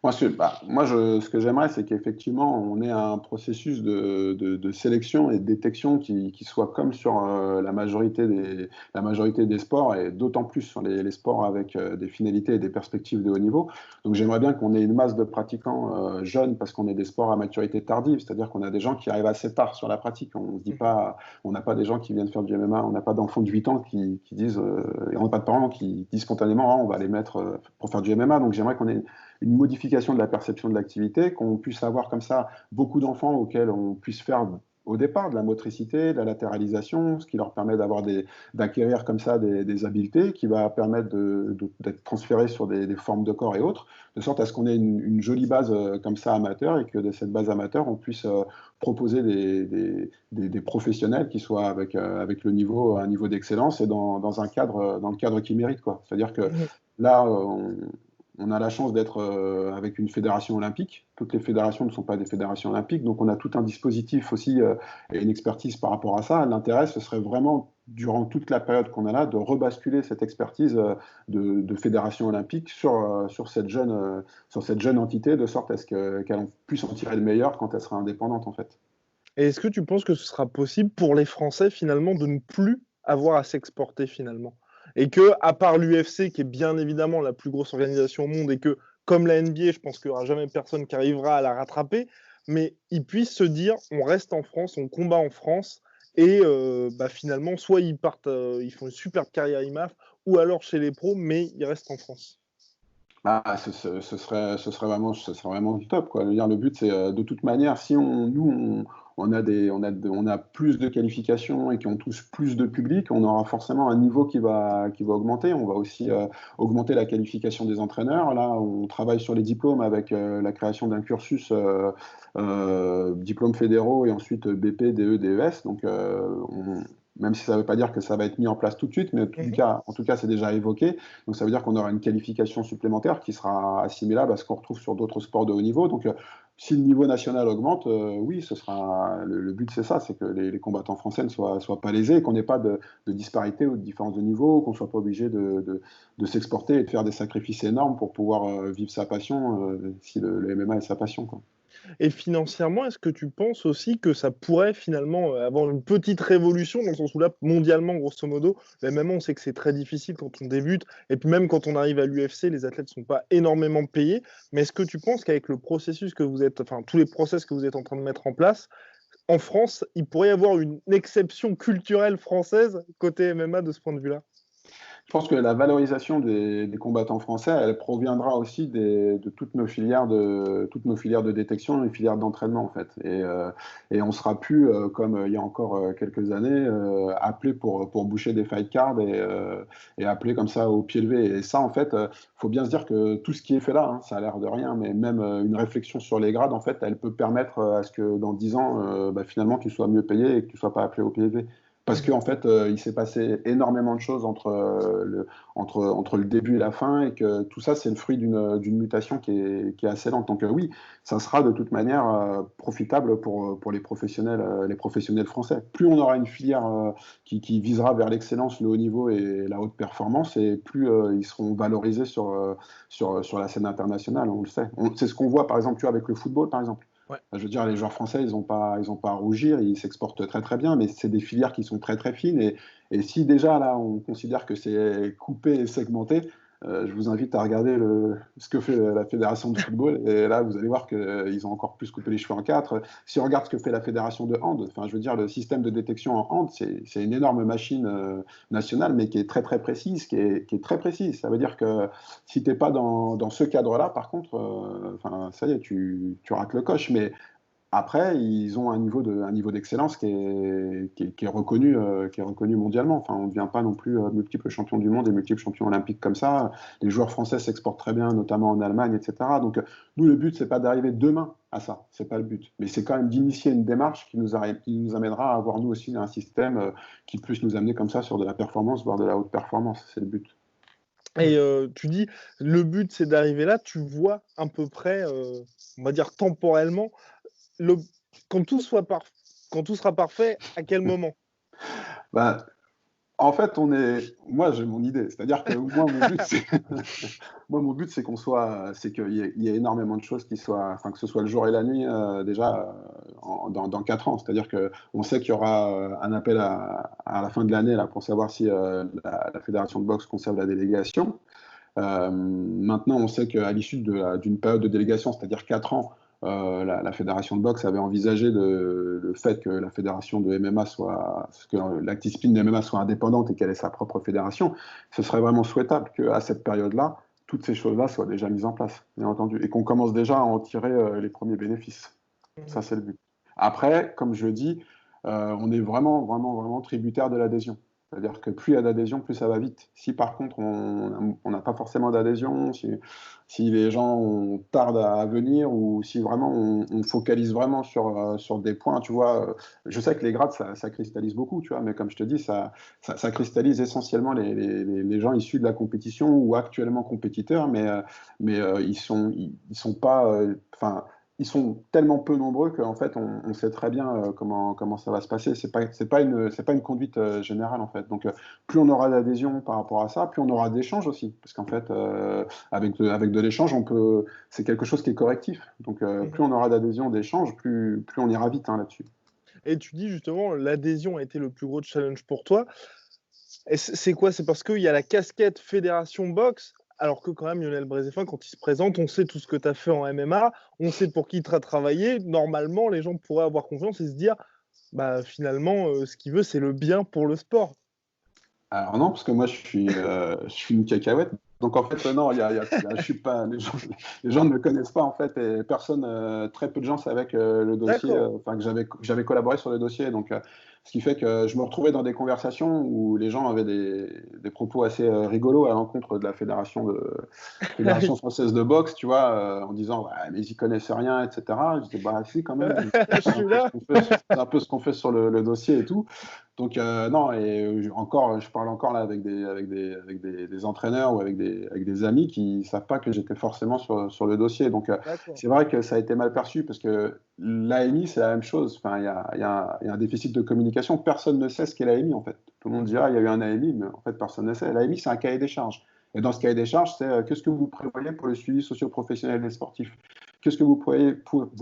Ce que j'aimerais, c'est qu'effectivement, on ait un processus de sélection et de détection qui soit comme sur la majorité des sports, et d'autant plus sur les sports avec des finalités et des perspectives de haut niveau. Donc j'aimerais bien qu'on ait une masse de pratiquants jeunes, parce qu'on est des sports à maturité tardive, c'est-à-dire qu'on a des gens qui arrivent assez tard sur la pratique. On se dit pas, on n'a pas des gens qui viennent faire du MMA, on n'a pas d'enfants de 8 ans qui disent, et on n'a pas de parents qui disent spontanément, ah, on va les mettre pour faire du MMA. Donc j'aimerais qu'on ait une modification de la perception de l'activité, qu'on puisse avoir comme ça beaucoup d'enfants auxquels on puisse faire au départ de la motricité, de la latéralisation, ce qui leur permet d'acquérir comme ça des habiletés, qui va permettre d'être transférés sur des formes de corps et autres, de sorte à ce qu'on ait une jolie base comme ça amateur, et que de cette base amateur, on puisse proposer des professionnels qui soient avec un niveau d'excellence et dans le cadre qu'ils méritent, quoi. C'est-à-dire que là, on a la chance d'être avec une fédération olympique. Toutes les fédérations ne sont pas des fédérations olympiques, donc on a tout un dispositif aussi et une expertise par rapport à ça. L'intérêt, ce serait vraiment, durant toute la période qu'on a là, de rebasculer cette expertise de fédération olympique sur cette jeune entité, de sorte à ce qu'elle puisse en tirer le meilleur quand elle sera indépendante, en fait. Et est-ce que tu penses que ce sera possible pour les Français finalement de ne plus avoir à s'exporter finalement? Et que, à part l'UFC, qui est bien évidemment la plus grosse organisation au monde, et que, comme la NBA, je pense qu'il n'y aura jamais personne qui arrivera à la rattraper, mais ils puissent se dire on reste en France, on combat en France, et finalement, soit ils partent, ils font une superbe carrière IMAF, ou alors chez les pros, mais ils restent en France. Ah, ce serait vraiment du top, quoi. Je veux dire, le but, c'est de toute manière, si on a plus de qualifications et qu'on touche plus de public, on aura forcément un niveau qui va augmenter. On va aussi augmenter la qualification des entraîneurs. Là, on travaille sur les diplômes avec la création d'un cursus diplômes fédéraux et ensuite BP, DE, DES. Donc, même si ça ne veut pas dire que ça va être mis en place tout de suite, mais en tout cas, c'est déjà évoqué. Donc ça veut dire qu'on aura une qualification supplémentaire qui sera assimilable à ce qu'on retrouve sur d'autres sports de haut niveau. Donc si le niveau national augmente, oui, ce sera le but, c'est ça, c'est que les combattants français ne soient pas lésés et qu'on n'ait pas de disparité ou de différence de niveau, qu'on ne soit pas obligé de s'exporter et de faire des sacrifices énormes pour pouvoir vivre sa passion, si le MMA est sa passion, quoi. Et financièrement, est-ce que tu penses aussi que ça pourrait finalement avoir une petite révolution, dans le sens où là, mondialement, grosso modo, même on sait que c'est très difficile quand on débute, et puis même quand on arrive à l'UFC, les athlètes ne sont pas énormément payés, mais est-ce que tu penses qu'avec le processus que vous êtes, enfin tous les process que vous êtes en train de mettre en place, en France, il pourrait y avoir une exception culturelle française côté MMA de ce point de vue-là? Je pense que la valorisation des combattants français, elle proviendra aussi de toutes nos filières de détection et filières d'entraînement, en fait. Et on sera plus, comme il y a encore quelques années, appelé pour boucher des fight cards et appelé comme ça au pied levé. Et ça, en fait, faut bien se dire que tout ce qui est fait là, hein, ça a l'air de rien, mais même une réflexion sur les grades, en fait, elle peut permettre à ce que dans 10 ans, finalement, tu sois mieux payé et que tu sois pas appelé au pied levé. Parce qu'en fait, il s'est passé énormément de choses entre le début et la fin, et que tout ça, c'est le fruit d'une mutation qui est assez lente. Donc oui, ça sera de toute manière profitable pour les professionnels français. Plus on aura une filière qui visera vers l'excellence, le haut niveau et la haute performance, et plus ils seront valorisés sur la scène internationale, on le sait. C'est ce qu'on voit, par exemple, tu vois, avec le football, par exemple. Ouais. Je veux dire, les joueurs français, ils n'ont pas à rougir, ils s'exportent très très bien, mais c'est des filières qui sont très très fines. Et si déjà là, on considère que c'est coupé et segmenté, je vous invite à regarder ce que fait la Fédération de football. Et là, vous allez voir qu'ils ont encore plus coupé les cheveux en quatre. Si on regarde ce que fait la Fédération de hand, enfin, je veux dire, le système de détection en hand, c'est une énorme machine nationale, mais qui est très très précise, qui est très précise. Ça veut dire que si tu n'es pas dans ce cadre-là, par contre, ça y est, tu rates le coche. Mais après, ils ont un niveau d'excellence qui est reconnu mondialement. Enfin, on ne devient pas non plus multiple champion du monde et multiple champion olympique comme ça. Les joueurs français s'exportent très bien, notamment en Allemagne, etc. Donc, nous, le but, c'est pas d'arriver demain à ça. C'est pas le but. Mais c'est quand même d'initier une démarche qui nous amènera à avoir, nous aussi, un système qui puisse nous amener comme ça sur de la performance, voire de la haute performance. C'est le but. Et tu dis, le but, c'est d'arriver là. Tu vois à peu près, on va dire temporellement, quand tout sera parfait, à quel moment? Bah, en fait, moi, j'ai mon idée. C'est-à-dire que moi, mon but, c'est c'est qu'il y ait énormément de choses qui soient, enfin, que ce soit le jour et la nuit, déjà, dans 4 ans. C'est-à-dire qu'on sait qu'il y aura un appel à la fin de l'année, là, pour savoir si la fédération de boxe conserve la délégation. Maintenant, on sait qu'à l'issue d'une période de délégation, c'est-à-dire 4 ans, la fédération de boxe avait envisagé le fait que la fédération de MMA que la discipline de MMA soit indépendante et qu'elle ait sa propre fédération. Ce serait vraiment souhaitable qu'à cette période-là, toutes ces choses-là soient déjà mises en place, bien entendu, et qu'on commence déjà à en tirer les premiers bénéfices. Ça, c'est le but. Après, comme je le dis, on est vraiment, vraiment, vraiment tributaire de l'adhésion. C'est-à-dire que plus il y a d'adhésion, plus ça va vite. Si par contre on n'a pas forcément d'adhésion, si les gens tardent à venir, ou si vraiment on focalise vraiment sur des points, tu vois, je sais que les grades, ça cristallise beaucoup, tu vois, mais comme je te dis, ça cristallise essentiellement les gens issus de la compétition ou actuellement compétiteurs, mais ils sont pas, ils sont tellement peu nombreux qu'en fait, on sait très bien comment ça va se passer. C'est pas une conduite générale, en fait. Donc, plus on aura d'adhésion par rapport à ça, plus on aura d'échanges aussi. Parce qu'en fait, avec de l'échange, c'est quelque chose qui est correctif. Donc, plus on aura d'adhésion, d'échanges, plus on ira vite là-dessus. Et tu dis justement, l'adhésion a été le plus gros challenge pour toi. Et c'est quoi? C'est parce qu'il y a la casquette Fédération Boxe alors que quand même, Lionel Brézéfin, quand il se présente, on sait tout ce que tu as fait en MMA, on sait pour qui tu as travaillé. Normalement, les gens pourraient avoir confiance et se dire, bah, finalement, ce qu'il veut, c'est le bien pour le sport. Alors non, parce que moi je suis une cacahuète. Donc en fait, non, je suis pas, les gens ne me connaissent pas en fait, et personne, très peu de gens savaient que le dossier, D'accord. enfin que j'avais collaboré sur le dossier. Donc ce qui fait que je me retrouvais dans des conversations où les gens avaient des propos assez rigolos à l'encontre de la Ah oui. Fédération française de boxe, tu vois, en disant ouais, mais ils y connaissent rien, etc. Je dis bah si quand même, Je c'est un suis peu ce là. qu'on fait, c'est un peu ce qu'on fait sur le dossier et tout. Donc non, et encore, je parle encore là avec des entraîneurs ou avec des amis qui ne savent pas que j'étais forcément sur le dossier. Donc D'accord. c'est vrai que ça a été mal perçu parce que l'AMI, c'est la même chose. Enfin, il y a un déficit de communication. Personne ne sait ce qu'est l'AMI en fait. Tout le monde dira il y a eu un AMI, mais en fait personne ne sait. L'AMI, c'est un cahier des charges. Et dans ce cahier des charges, c'est qu'est-ce que vous prévoyez pour le suivi socio-professionnel des sportifs? Qu'est-ce que vous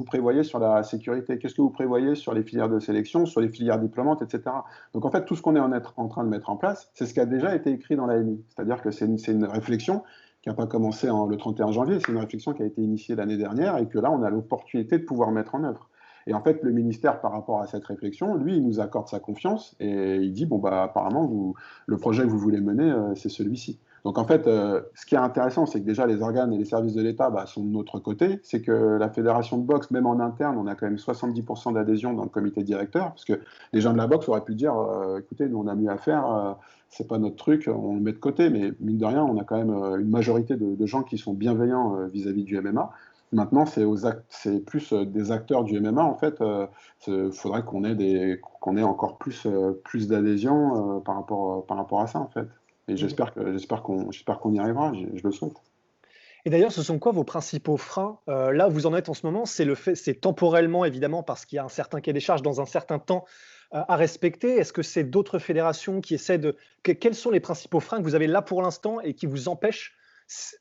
prévoyez sur la sécurité? Qu'est-ce que vous prévoyez sur les filières de sélection, sur les filières diplômantes, etc. Donc en fait, tout ce qu'on est en train de mettre en place, c'est ce qui a déjà été écrit dans l'AMI. C'est-à-dire que c'est une réflexion qui n'a pas commencé le 31 janvier, c'est une réflexion qui a été initiée l'année dernière et que là, on a l'opportunité de pouvoir mettre en œuvre. Et en fait, le ministère, par rapport à cette réflexion, lui, il nous accorde sa confiance et il dit, bon, bah, apparemment, le projet que vous voulez mener, c'est celui-ci. Donc en fait, ce qui est intéressant, c'est que déjà les organes et les services de l'État sont de notre côté. C'est que la fédération de boxe, même en interne, on a quand même 70% d'adhésion dans le comité directeur, parce que les gens de la boxe auraient pu dire, écoutez, nous on a mieux à faire, c'est pas notre truc, on le met de côté. Mais mine de rien, on a quand même une majorité de gens qui sont bienveillants vis-à-vis du MMA. Maintenant, c'est plus des acteurs du MMA. En fait, il faudrait qu'on ait encore plus d'adhésion par rapport à ça, en fait. Et Mhm. j'espère qu'on y arrivera, je le souhaite. Et d'ailleurs, ce sont quoi vos principaux freins? Là où vous en êtes en ce moment, c'est temporellement évidemment parce qu'il y a un certain cahier des charges dans un certain temps, à respecter. Est-ce que c'est d'autres fédérations qui essaient quels sont les principaux freins que vous avez là pour l'instant et qui vous empêchent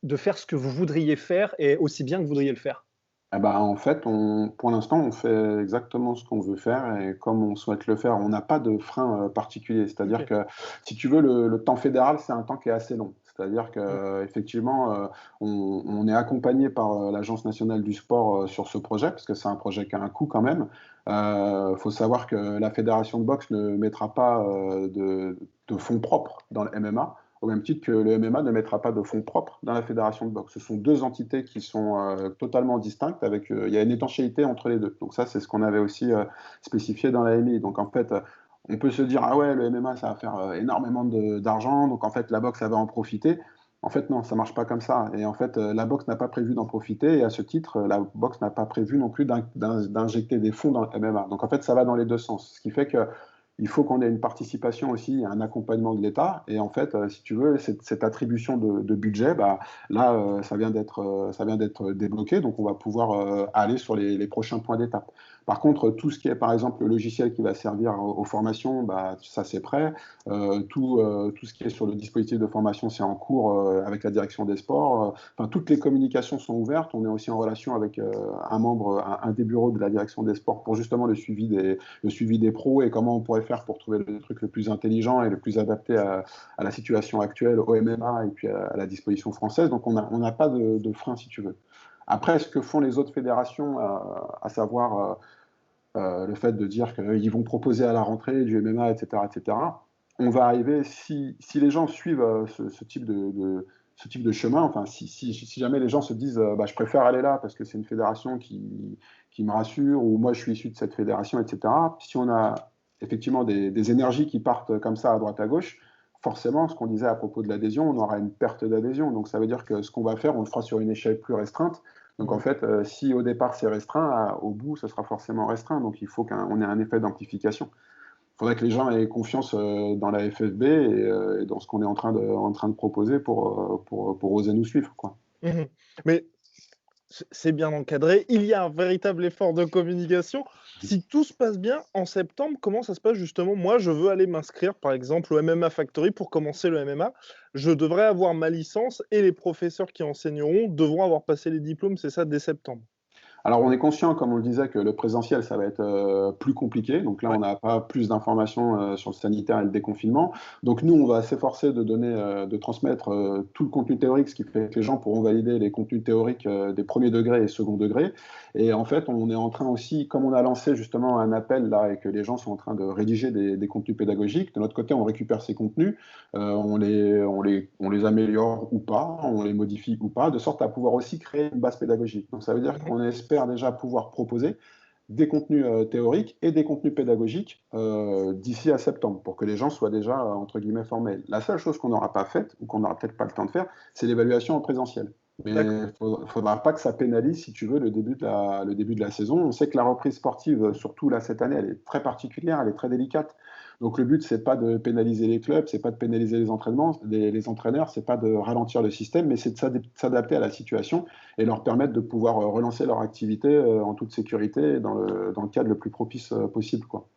de faire ce que vous voudriez faire et aussi bien que vous voudriez le faire? Eh ben, en fait, pour l'instant, on fait exactement ce qu'on veut faire et comme on souhaite le faire. On n'a pas de frein particulier. C'est-à-dire OK. que, si tu veux, le temps fédéral, c'est un temps qui est assez long. C'est-à-dire Mmh. qu'effectivement, on est accompagné par l'Agence nationale du sport sur ce projet, parce que c'est un projet qui a un coût quand même. Il faut savoir que la fédération de boxe ne mettra pas de fonds propres dans le MMA, au même titre que le MMA ne mettra pas de fonds propres dans la fédération de boxe. Ce sont deux entités qui sont totalement distinctes, il y a une étanchéité entre les deux. Donc ça, c'est ce qu'on avait aussi spécifié dans la MI. Donc en fait, on peut se dire, ah ouais, le MMA, ça va faire énormément d'argent, donc en fait, la boxe, ça va en profiter. En fait, non, ça marche pas comme ça. Et en fait, la boxe n'a pas prévu d'en profiter, et à ce titre, la boxe n'a pas prévu non plus d'injecter des fonds dans le MMA. Donc en fait, ça va dans les deux sens. Ce qui fait que il faut qu'on ait une participation aussi, un accompagnement de l'État. Et en fait, si tu veux, cette attribution de budget, là, ça vient d'être débloqué, donc on va pouvoir aller sur les prochains points d'étape. Par contre, tout ce qui est, par exemple, le logiciel qui va servir aux formations, ça c'est prêt. Tout ce qui est sur le dispositif de formation, c'est en cours avec la direction des sports. Enfin, toutes les communications sont ouvertes. On est aussi en relation avec un des bureaux de la direction des sports pour justement le suivi des pros et comment on pourrait faire pour trouver le truc le plus intelligent et le plus adapté à la situation actuelle, au MMA et puis à la disposition française. Donc on n'a pas de frein, si tu veux. Après, ce que font les autres fédérations, à savoir le fait de dire qu'ils vont proposer à la rentrée du MMA, etc., etc., on va arriver, si les gens suivent ce type de chemin, enfin, si jamais les gens se disent je préfère aller là parce que c'est une fédération qui me rassure, ou moi je suis issu de cette fédération, etc., si on a effectivement des énergies qui partent comme ça à droite à gauche, forcément, ce qu'on disait à propos de l'adhésion, on aura une perte d'adhésion. Donc ça veut dire que ce qu'on va faire, on le fera sur une échelle plus restreinte. Donc en Mmh. fait, si au départ c'est restreint, au bout, ce sera forcément restreint. Donc il faut qu'on ait un effet d'amplification. Il faudrait que les gens aient confiance dans la FFB et dans ce qu'on est en train de proposer pour oser nous suivre, quoi. Mmh. Mais c'est bien encadré. Il y a un véritable effort de communication. Si tout se passe bien, en septembre, comment ça se passe justement? Moi, je veux aller m'inscrire, par exemple, au MMA Factory pour commencer le MMA. Je devrais avoir ma licence et les professeurs qui enseigneront devront avoir passé les diplômes, c'est ça, dès septembre. Alors, on est conscient, comme on le disait, que le présentiel, ça va être plus compliqué. Donc là, Ouais. on n'a pas plus d'informations sur le sanitaire et le déconfinement. Donc nous, on va s'efforcer de de transmettre tout le contenu théorique, ce qui fait que les gens pourront valider les contenus théoriques des premiers degrés et second degrés. Et en fait, on est en train aussi, comme on a lancé justement un appel là et que les gens sont en train de rédiger des contenus pédagogiques, de notre côté, on récupère ces contenus, on les améliore ou pas, on les modifie ou pas, de sorte à pouvoir aussi créer une base pédagogique. Donc ça veut dire Mhm. qu'on espère déjà pouvoir proposer des contenus théoriques et des contenus pédagogiques d'ici à septembre, pour que les gens soient déjà, entre guillemets, formés. La seule chose qu'on n'aura pas faite, ou qu'on n'aura peut-être pas le temps de faire, c'est l'évaluation en présentiel. Mais D'accord. il ne faudra pas que ça pénalise, si tu veux, le début de la saison. On sait que la reprise sportive, surtout là cette année, elle est très particulière, elle est très délicate. Donc le but, c'est pas de pénaliser les clubs, c'est pas de pénaliser les entraînements, les entraîneurs, c'est pas de ralentir le système, mais c'est de s'adapter à la situation et leur permettre de pouvoir relancer leur activité en toute sécurité dans le cadre le plus propice possible, quoi.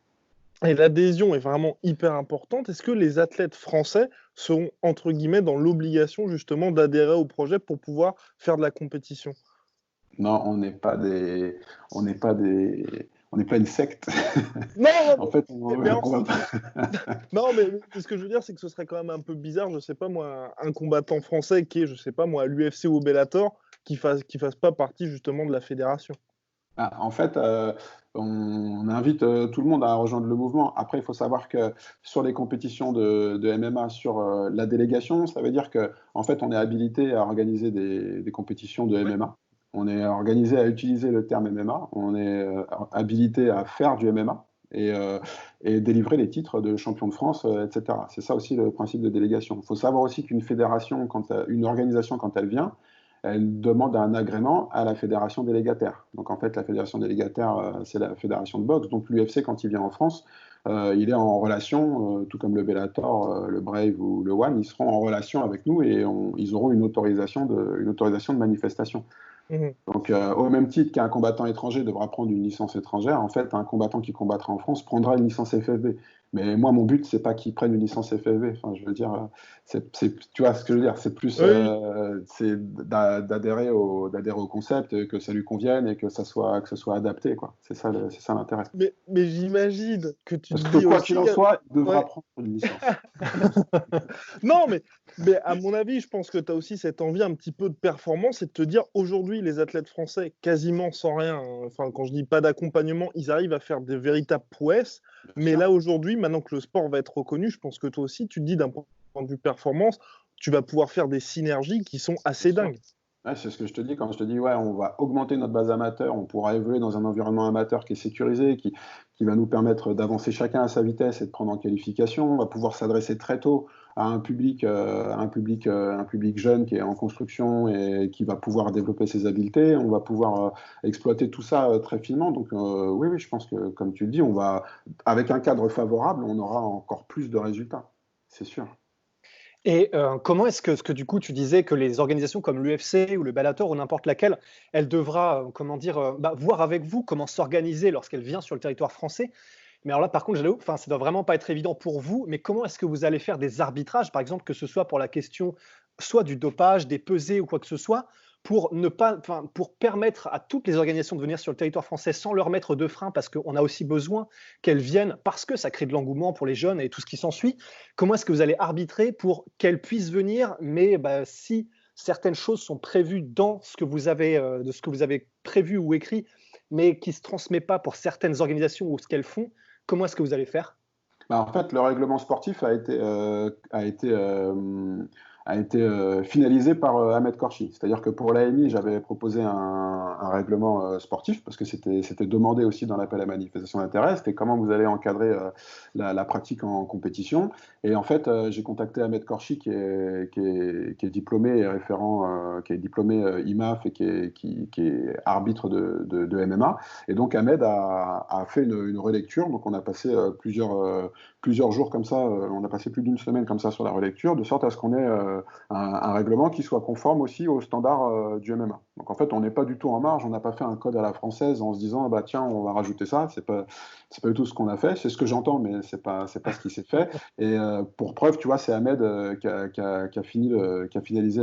Et l'adhésion est vraiment hyper importante. Est-ce que les athlètes français seront, entre guillemets, dans l'obligation justement d'adhérer au projet pour pouvoir faire de la compétition? Non, on n'est pas on n'est pas une secte. Non, non, En fait, mais en on va sens, pas. non, mais ce que je veux dire, c'est que ce serait quand même un peu bizarre, je sais pas moi, un combattant français qui est, je sais pas moi, à l'UFC ou au Bellator, qui fasse pas partie justement de la fédération. Ah, en fait, on invite tout le monde à rejoindre le mouvement. Après, il faut savoir que sur les compétitions de MMA, sur la délégation, ça veut dire que en fait, on est habilité à organiser des compétitions de Ouais. MMA. On est organisé à utiliser le terme MMA. On est habilité à faire du MMA et délivrer les titres de champion de France, etc. C'est ça aussi le principe de délégation. Il faut savoir aussi qu'une fédération, une organisation, quand elle vient, elle demande un agrément à la fédération délégataire. Donc en fait, la fédération délégataire, c'est la fédération de boxe. Donc l'UFC, quand il vient en France, il est en relation, tout comme le Bellator, le Brave ou le One, ils seront en relation avec nous et ils auront une autorisation de manifestation. Mhm. Donc, au même titre qu'un combattant étranger devra prendre une licence étrangère, en fait, un combattant qui combattra en France prendra une licence FFV. Mais moi, mon but, c'est pas qu'il prenne une licence FFV. Enfin, je veux dire, tu vois ce que je veux dire, c'est plus Oui, d'adhérer au concept, que ça lui convienne et que ça soit adapté, quoi. C'est ça l'intérêt. mais j'imagine que tu te Parce que dis quoi qu'il aussi, en soit, il devra ouais. prendre une licence. Non, mais à mon avis, je pense que tu as aussi cette envie un petit peu de performance et de te dire aujourd'hui, les athlètes français, quasiment sans rien, hein, enfin, quand je dis pas d'accompagnement, ils arrivent à faire des véritables prouesses. Bien Mais sûr. là, aujourd'hui, maintenant que le sport va être reconnu, je pense que toi aussi, tu te dis d'un point de vue performance, tu vas pouvoir faire des synergies qui sont Bien assez sûr. dingues. Ouais, c'est ce que je te dis quand je te dis, ouais, on va augmenter notre base amateur, on pourra évoluer dans un environnement amateur qui est sécurisé, qui va nous permettre d'avancer chacun à sa vitesse et de prendre en qualification. On va pouvoir s'adresser très tôt à un public jeune qui est en construction et qui va pouvoir développer ses habiletés. On va pouvoir exploiter tout ça très finement. Donc, oui, oui, je pense que, comme tu le dis, avec un cadre favorable, on aura encore plus de résultats. C'est sûr. Et comment est-ce que du coup tu disais que les organisations comme l'UFC ou le Bellator ou n'importe laquelle, elle devra, comment dire, voir avec vous comment s'organiser lorsqu'elle vient sur le territoire français. Mais alors là, par contre, j'avoue, enfin, ça doit vraiment pas être évident pour vous, mais comment est-ce que vous allez faire des arbitrages, par exemple, que ce soit pour la question soit du dopage, des pesées ou quoi que ce soit, pour ne pas, enfin, pour permettre à toutes les organisations de venir sur le territoire français sans leur mettre de frein, parce qu'on a aussi besoin qu'elles viennent, parce que ça crée de l'engouement pour les jeunes et tout ce qui s'ensuit. Comment est-ce que vous allez arbitrer pour qu'elles puissent venir, mais bah, si certaines choses sont prévues dans ce que vous avez, de ce que vous avez prévu ou écrit, mais qui ne se transmet pas pour certaines organisations ou ce qu'elles font, comment est-ce que vous allez faire? Bah, en fait, le règlement sportif a été finalisé par Ahmed Korchi. C'est-à-dire que pour l'AMI, j'avais proposé un règlement sportif parce que c'était demandé aussi dans l'appel à manifestation d'intérêt. C'était comment vous allez encadrer la pratique en compétition. Et en fait, j'ai contacté Ahmed Korchi qui est diplômé et référent, qui est diplômé IMAF et qui est arbitre de MMA. Et donc Ahmed a fait une relecture. Donc on a passé plusieurs jours comme ça, on a passé plus d'une semaine comme ça sur la relecture, de sorte à ce qu'on ait un règlement qui soit conforme aussi aux standards du MMA. Donc en fait, on n'est pas du tout en marge, on n'a pas fait un code à la française en se disant, bah tiens, on va rajouter ça, c'est pas du tout ce qu'on a fait, c'est ce que j'entends, mais c'est pas ce qui s'est fait. Et pour preuve, tu vois, c'est Ahmed qui a finalisé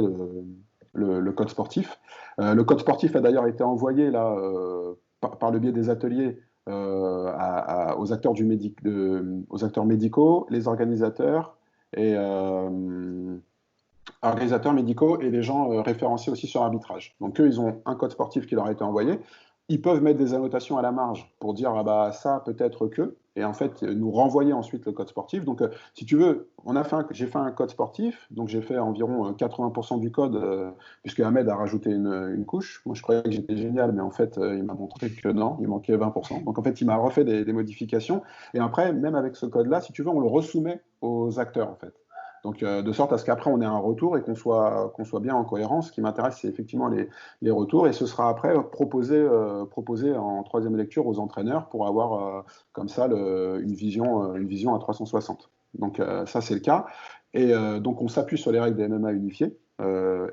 le code sportif. Le code sportif a d'ailleurs été envoyé là, par le biais des ateliers aux acteurs aux acteurs médicaux, les organisateurs et organisateurs médicaux et les gens référencés aussi sur arbitrage. Donc eux, ils ont un code sportif qui leur a été envoyé. Ils peuvent mettre des annotations à la marge pour dire ah bah ça peut-être que, et en fait nous renvoyer ensuite le code sportif. Donc si tu veux, j'ai fait un code sportif, donc j'ai fait environ 80% du code, puisque Ahmed a rajouté une couche. Moi je croyais que j'étais génial, mais en fait il m'a montré que non, il manquait 20%. Donc en fait il m'a refait des modifications, et après même avec ce code-là, si tu veux, on le resoumet aux acteurs en fait. Donc, de sorte à ce qu'après, on ait un retour et qu'on soit bien en cohérence. Ce qui m'intéresse, c'est effectivement les retours. Et ce sera après proposé en troisième lecture aux entraîneurs pour avoir comme ça une vision à 360. Donc, ça, c'est le cas. Et donc, on s'appuie sur les règles des MMA unifiées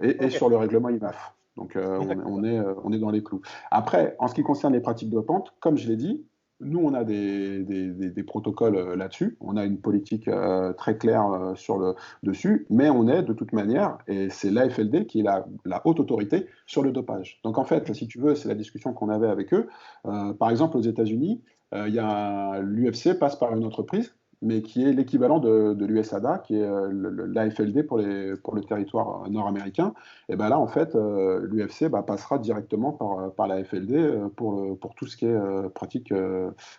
et sur le règlement IMAF. Donc, on est dans les clous. Après, en ce qui concerne les pratiques dopantes, comme je l'ai dit, nous, on a des protocoles là-dessus. On a une politique très claire dessus, mais on est de toute manière, et c'est l'AFLD qui est la haute autorité sur le dopage. Donc en fait, si tu veux, c'est la discussion qu'on avait avec eux. Par exemple, aux États-Unis, l'UFC passe par une entreprise, mais qui est l'équivalent de l'USADA, qui est l'AFLD pour le territoire nord-américain. Et ben là, en fait, l'UFC passera directement par la FLD pour tout ce qui est pratique,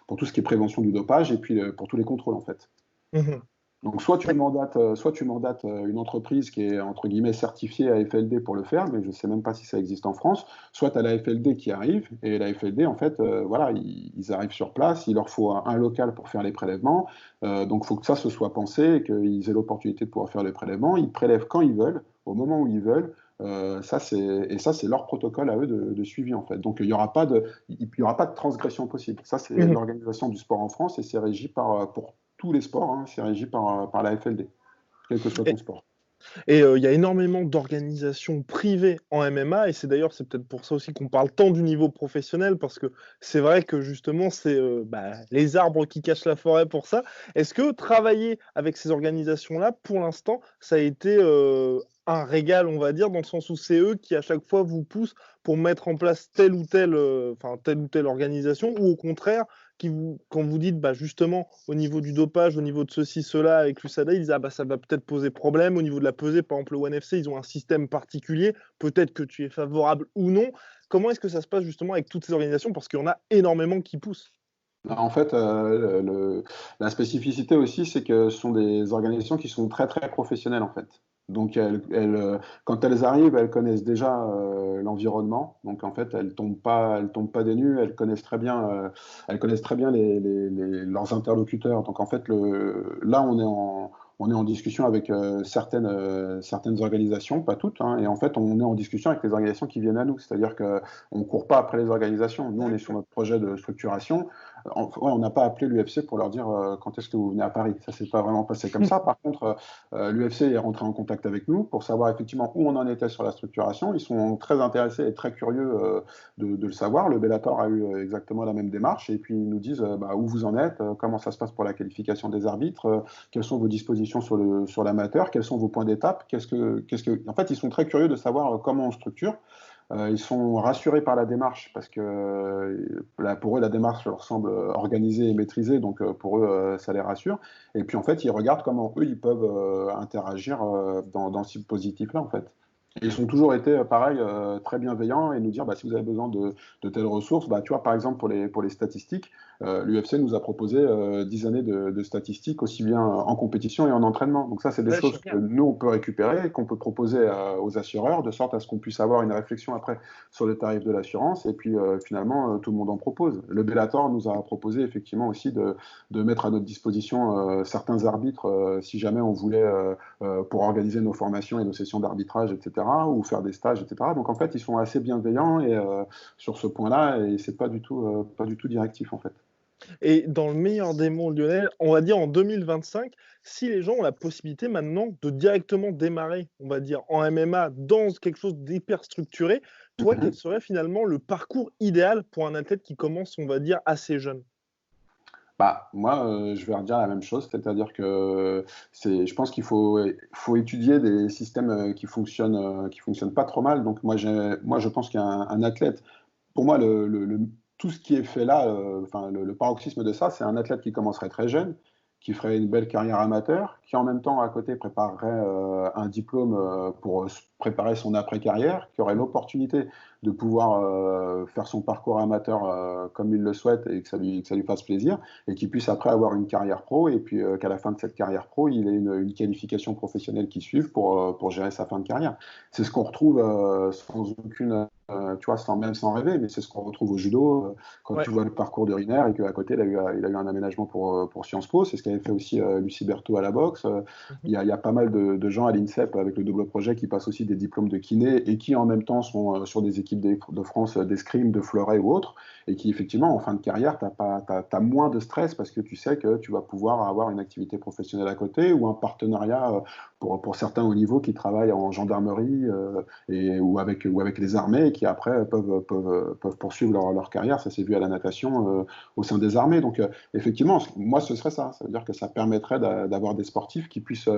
pour tout ce qui est prévention du dopage et puis pour tous les contrôles, en fait. Mmh. Donc, soit tu mandates une entreprise qui est, entre guillemets, certifiée à FLD pour le faire, mais je ne sais même pas si ça existe en France, soit tu as la FLD qui arrive, et la FLD, en fait, voilà, ils arrivent sur place, il leur faut un local pour faire les prélèvements, donc il faut que ça se soit pensé, et qu'ils aient l'opportunité de pouvoir faire les prélèvements, ils prélèvent quand ils veulent, au moment où ils veulent, ça c'est leur protocole à eux de suivi, en fait. Donc il n'y aura pas de transgression possible. Ça, c'est l'organisation du sport en France, et c'est régi pour tous les sports, hein, c'est régi par la FLD, quel que soit ton sport. Et il y a énormément d'organisations privées en MMA, et c'est peut-être pour ça aussi qu'on parle tant du niveau professionnel, parce que c'est vrai que justement, c'est les arbres qui cachent la forêt pour ça. Est-ce que travailler avec ces organisations-là, pour l'instant, ça a été un régal, on va dire, dans le sens où c'est eux qui, à chaque fois, vous poussent pour mettre en place telle ou telle organisation, ou au contraire, quand vous dites justement au niveau du dopage, au niveau de ceci, cela avec l'USADA, ils disent ça va peut-être poser problème. Au niveau de la pesée, par exemple, le ONE FC, ils ont un système particulier. Peut-être que tu es favorable ou non. Comment est-ce que ça se passe justement avec toutes ces organisations? Parce qu'il y en a énormément qui poussent. En fait, la spécificité aussi, c'est que ce sont des organisations qui sont très très professionnelles, en fait. Donc, quand elles arrivent, elles connaissent déjà l'environnement. Donc, en fait, elles tombent pas des nues. Elles connaissent très bien leurs interlocuteurs. Donc, en fait, là, on est en discussion avec certaines organisations, pas toutes, hein, et en fait, on est en discussion avec les organisations qui viennent à nous. C'est-à-dire qu'on ne court pas après les organisations. Nous, on est sur notre projet de structuration. On n'a pas appelé l'UFC pour leur dire quand est-ce que vous venez à Paris. Ça s'est pas vraiment passé comme ça. Par contre, l'UFC est rentré en contact avec nous pour savoir effectivement où on en était sur la structuration. Ils sont très intéressés et très curieux de le savoir. Le Bellator a eu exactement la même démarche, et puis ils nous disent où vous en êtes, comment ça se passe pour la qualification des arbitres, quelles sont vos dispositions sur l'amateur, quels sont vos points d'étape, en fait, ils sont très curieux de savoir comment on structure. Ils sont rassurés par la démarche parce que pour eux, la démarche leur semble organisée et maîtrisée, donc pour eux, ça les rassure. Et puis en fait, ils regardent comment eux, ils peuvent interagir dans ce positif-là, en fait. Et ils ont toujours été, pareil, très bienveillants et nous dire si vous avez besoin de telles ressources, tu vois, par exemple, pour les statistiques, l'UFC nous a proposé 10 années de statistiques, aussi bien en compétition et en entraînement. Donc ça, c'est des choses que nous, on peut récupérer, qu'on peut proposer aux assureurs, de sorte à ce qu'on puisse avoir une réflexion après sur les tarifs de l'assurance. Et puis, finalement, tout le monde en propose. Le Bellator nous a proposé, effectivement, aussi de mettre à notre disposition certains arbitres, si jamais on voulait, pour organiser nos formations et nos sessions d'arbitrage, etc., ou faire des stages, etc. Donc, en fait, ils sont assez bienveillants et, sur ce point-là, et c'est pas du tout directif, en fait. Et dans le meilleur des mondes, Lionel, on va dire en 2025, si les gens ont la possibilité maintenant de directement démarrer, on va dire, en MMA dans quelque chose d'hyper structuré, toi, quel serait finalement le parcours idéal pour un athlète qui commence, on va dire, assez jeune? Bah, moi, je vais redire la même chose, c'est-à-dire que je pense qu'il faut étudier des systèmes qui fonctionnent pas trop mal. Donc moi, je pense qu'un athlète, pour moi, tout ce qui est fait là, enfin, le paroxysme de ça, c'est un athlète qui commencerait très jeune, qui ferait une belle carrière amateur, qui en même temps à côté préparerait un diplôme pour préparer son après-carrière, qui aurait l'opportunité de pouvoir faire son parcours amateur comme il le souhaite et que ça lui fasse plaisir, et qui puisse après avoir une carrière pro, et puis qu'à la fin de cette carrière pro, il ait une qualification professionnelle qui suive pour gérer sa fin de carrière. C'est ce qu'on retrouve sans aucune tu vois, sans rêver, mais c'est ce qu'on retrouve au judo, quand Ouais. tu vois le parcours de Riner et qu'à côté, il a eu un aménagement pour Sciences Po. C'est ce qu'avait fait aussi Lucie Berthaud à la boxe. Il y a pas mal de gens à l'INSEP avec le double projet qui passent aussi des diplômes de kiné et qui en même temps sont sur des équipes de France d'escrime, de fleuret ou autres, et qui effectivement, en fin de carrière, t'as moins de stress parce que tu sais que tu vas pouvoir avoir une activité professionnelle à côté ou un partenariat pour certains hauts niveaux qui travaillent en gendarmerie ou avec les armées et qui après peuvent poursuivre leur carrière. Ça s'est vu à la natation au sein des armées. Donc effectivement, moi ce serait ça. Ça veut dire que ça permettrait d'avoir des sportifs qui puissent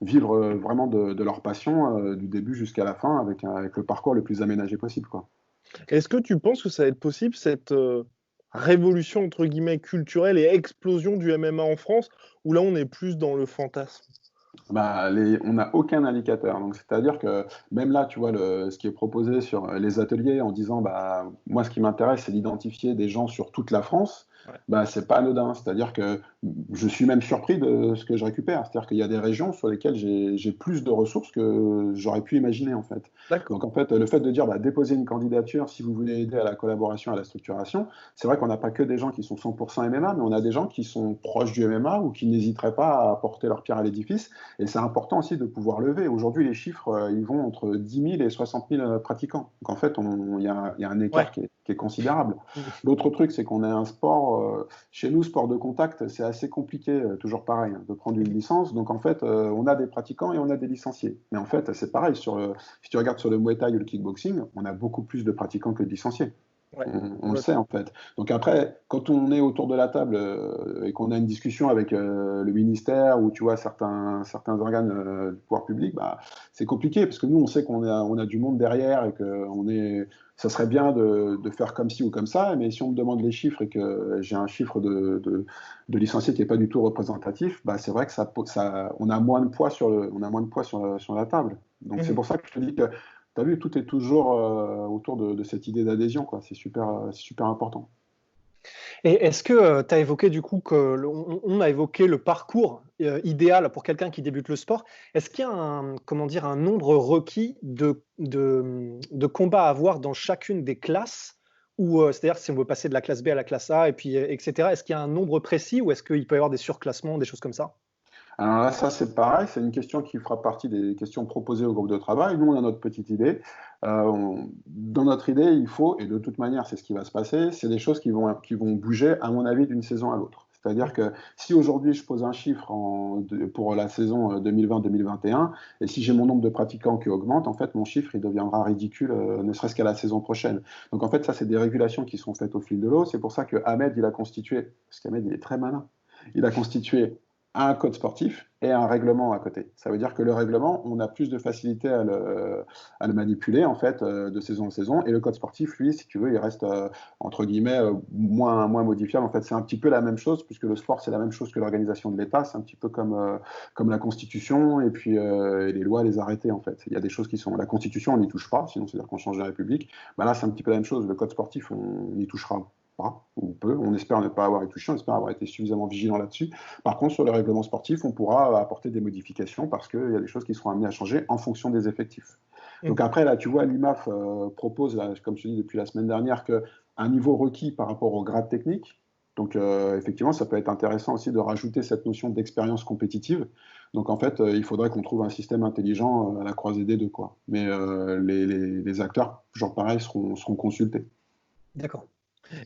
vivre vraiment de leur passion du début jusqu'à la fin avec le parcours le plus aménagé possible, quoi. Est-ce que tu penses que ça va être possible, cette révolution entre guillemets culturelle et explosion du MMA en France, où là on est plus dans le fantasme? Bah, on n'a aucun indicateur. Donc, c'est-à-dire que même là, tu vois, ce qui est proposé sur les ateliers en disant, bah, moi, ce qui m'intéresse, c'est d'identifier des gens sur toute la France, Ouais. bah, c'est pas anodin. C'est-à-dire que je suis même surpris de ce que je récupère. C'est-à-dire qu'il y a des régions sur lesquelles j'ai plus de ressources que j'aurais pu imaginer, en fait. D'accord. Donc, en fait, le fait de dire, bah, déposez une candidature si vous voulez aider à la collaboration, à la structuration, c'est vrai qu'on n'a pas que des gens qui sont 100% MMA, mais on a des gens qui sont proches du MMA ou qui n'hésiteraient pas à apporter leur pierre à l'édifice. Et c'est important aussi de pouvoir lever. Aujourd'hui, les chiffres, ils vont entre 10 000 et 60 000 pratiquants. Donc en fait, il y a un écart Ouais. qui est considérable. Mm. L'autre truc, c'est qu'on a un sport, chez nous, sport de contact, c'est assez compliqué, toujours pareil, hein, de prendre une licence. Donc en fait, on a des pratiquants et on a des licenciés. Mais en fait, c'est pareil, si tu regardes sur le Muay Thai ou le kickboxing, on a beaucoup plus de pratiquants que de licenciés. Ouais. On le sait en fait. Donc après, quand on est autour de la table et qu'on a une discussion avec le ministère ou tu vois certains organes du pouvoir public, bah, c'est compliqué parce que nous on sait on a du monde derrière et que ça serait bien de faire comme ci ou comme ça, mais si on me demande les chiffres et que j'ai un chiffre de licenciés qui n'est pas du tout représentatif, bah, c'est vrai que on a moins de poids sur la table. Donc c'est Mhm. pour ça que je te dis que tu as vu, tout est toujours autour de cette idée d'adhésion, quoi. C'est super important. Et est-ce que tu as évoqué du coup on a évoqué le parcours idéal pour quelqu'un qui débute le sport. Est-ce qu'il y a comment dire, un nombre requis de combats à avoir dans chacune des classes ou c'est-à-dire si on veut passer de la classe B à la classe A et puis etc. Est-ce qu'il y a un nombre précis ou est-ce qu'il peut y avoir des surclassements, des choses comme ça? Alors là, ça c'est pareil, c'est une question qui fera partie des questions proposées au groupe de travail. Nous, on a notre petite idée. Dans notre idée, il faut, et de toute manière, c'est ce qui va se passer, c'est des choses qui vont bouger, à mon avis, d'une saison à l'autre. C'est-à-dire que si aujourd'hui je pose un chiffre pour la saison 2020-2021, et si j'ai mon nombre de pratiquants qui augmente, en fait, mon chiffre il deviendra ridicule, ne serait-ce qu'à la saison prochaine. Donc en fait, ça, c'est des régulations qui sont faites au fil de l'eau. C'est pour ça que Ahmed, il a constitué, parce qu'Ahmed, il est très malin, il a constitué un code sportif et un règlement à côté. Ça veut dire que le règlement, on a plus de facilité à le manipuler en fait de saison en saison. Et le code sportif, lui, si tu veux, il reste entre guillemets moins modifiable. En fait, c'est un petit peu la même chose puisque le sport, c'est la même chose que l'organisation de l'État. C'est un petit peu comme la Constitution et puis et les lois, les arrêtés en fait. Il y a des choses qui sont la Constitution, on n'y touche pas, sinon c'est-à-dire qu'on change de République. Bah là, c'est un petit peu la même chose. Le code sportif, on y touchera pas, ou peu. On espère ne pas avoir été touché, on espère avoir été suffisamment vigilant là-dessus. Par contre, sur le règlement sportif, on pourra apporter des modifications parce qu'il y a des choses qui seront amenées à changer en fonction des effectifs. Donc après, là, tu vois, l'IMAF propose, là, comme je te dis depuis la semaine dernière, qu'un niveau requis par rapport au grade technique. Donc effectivement, ça peut être intéressant aussi de rajouter cette notion d'expérience compétitive. Donc en fait, il faudrait qu'on trouve un système intelligent à la croisée des deux, quoi. Mais les acteurs, genre pareil, seront consultés. D'accord.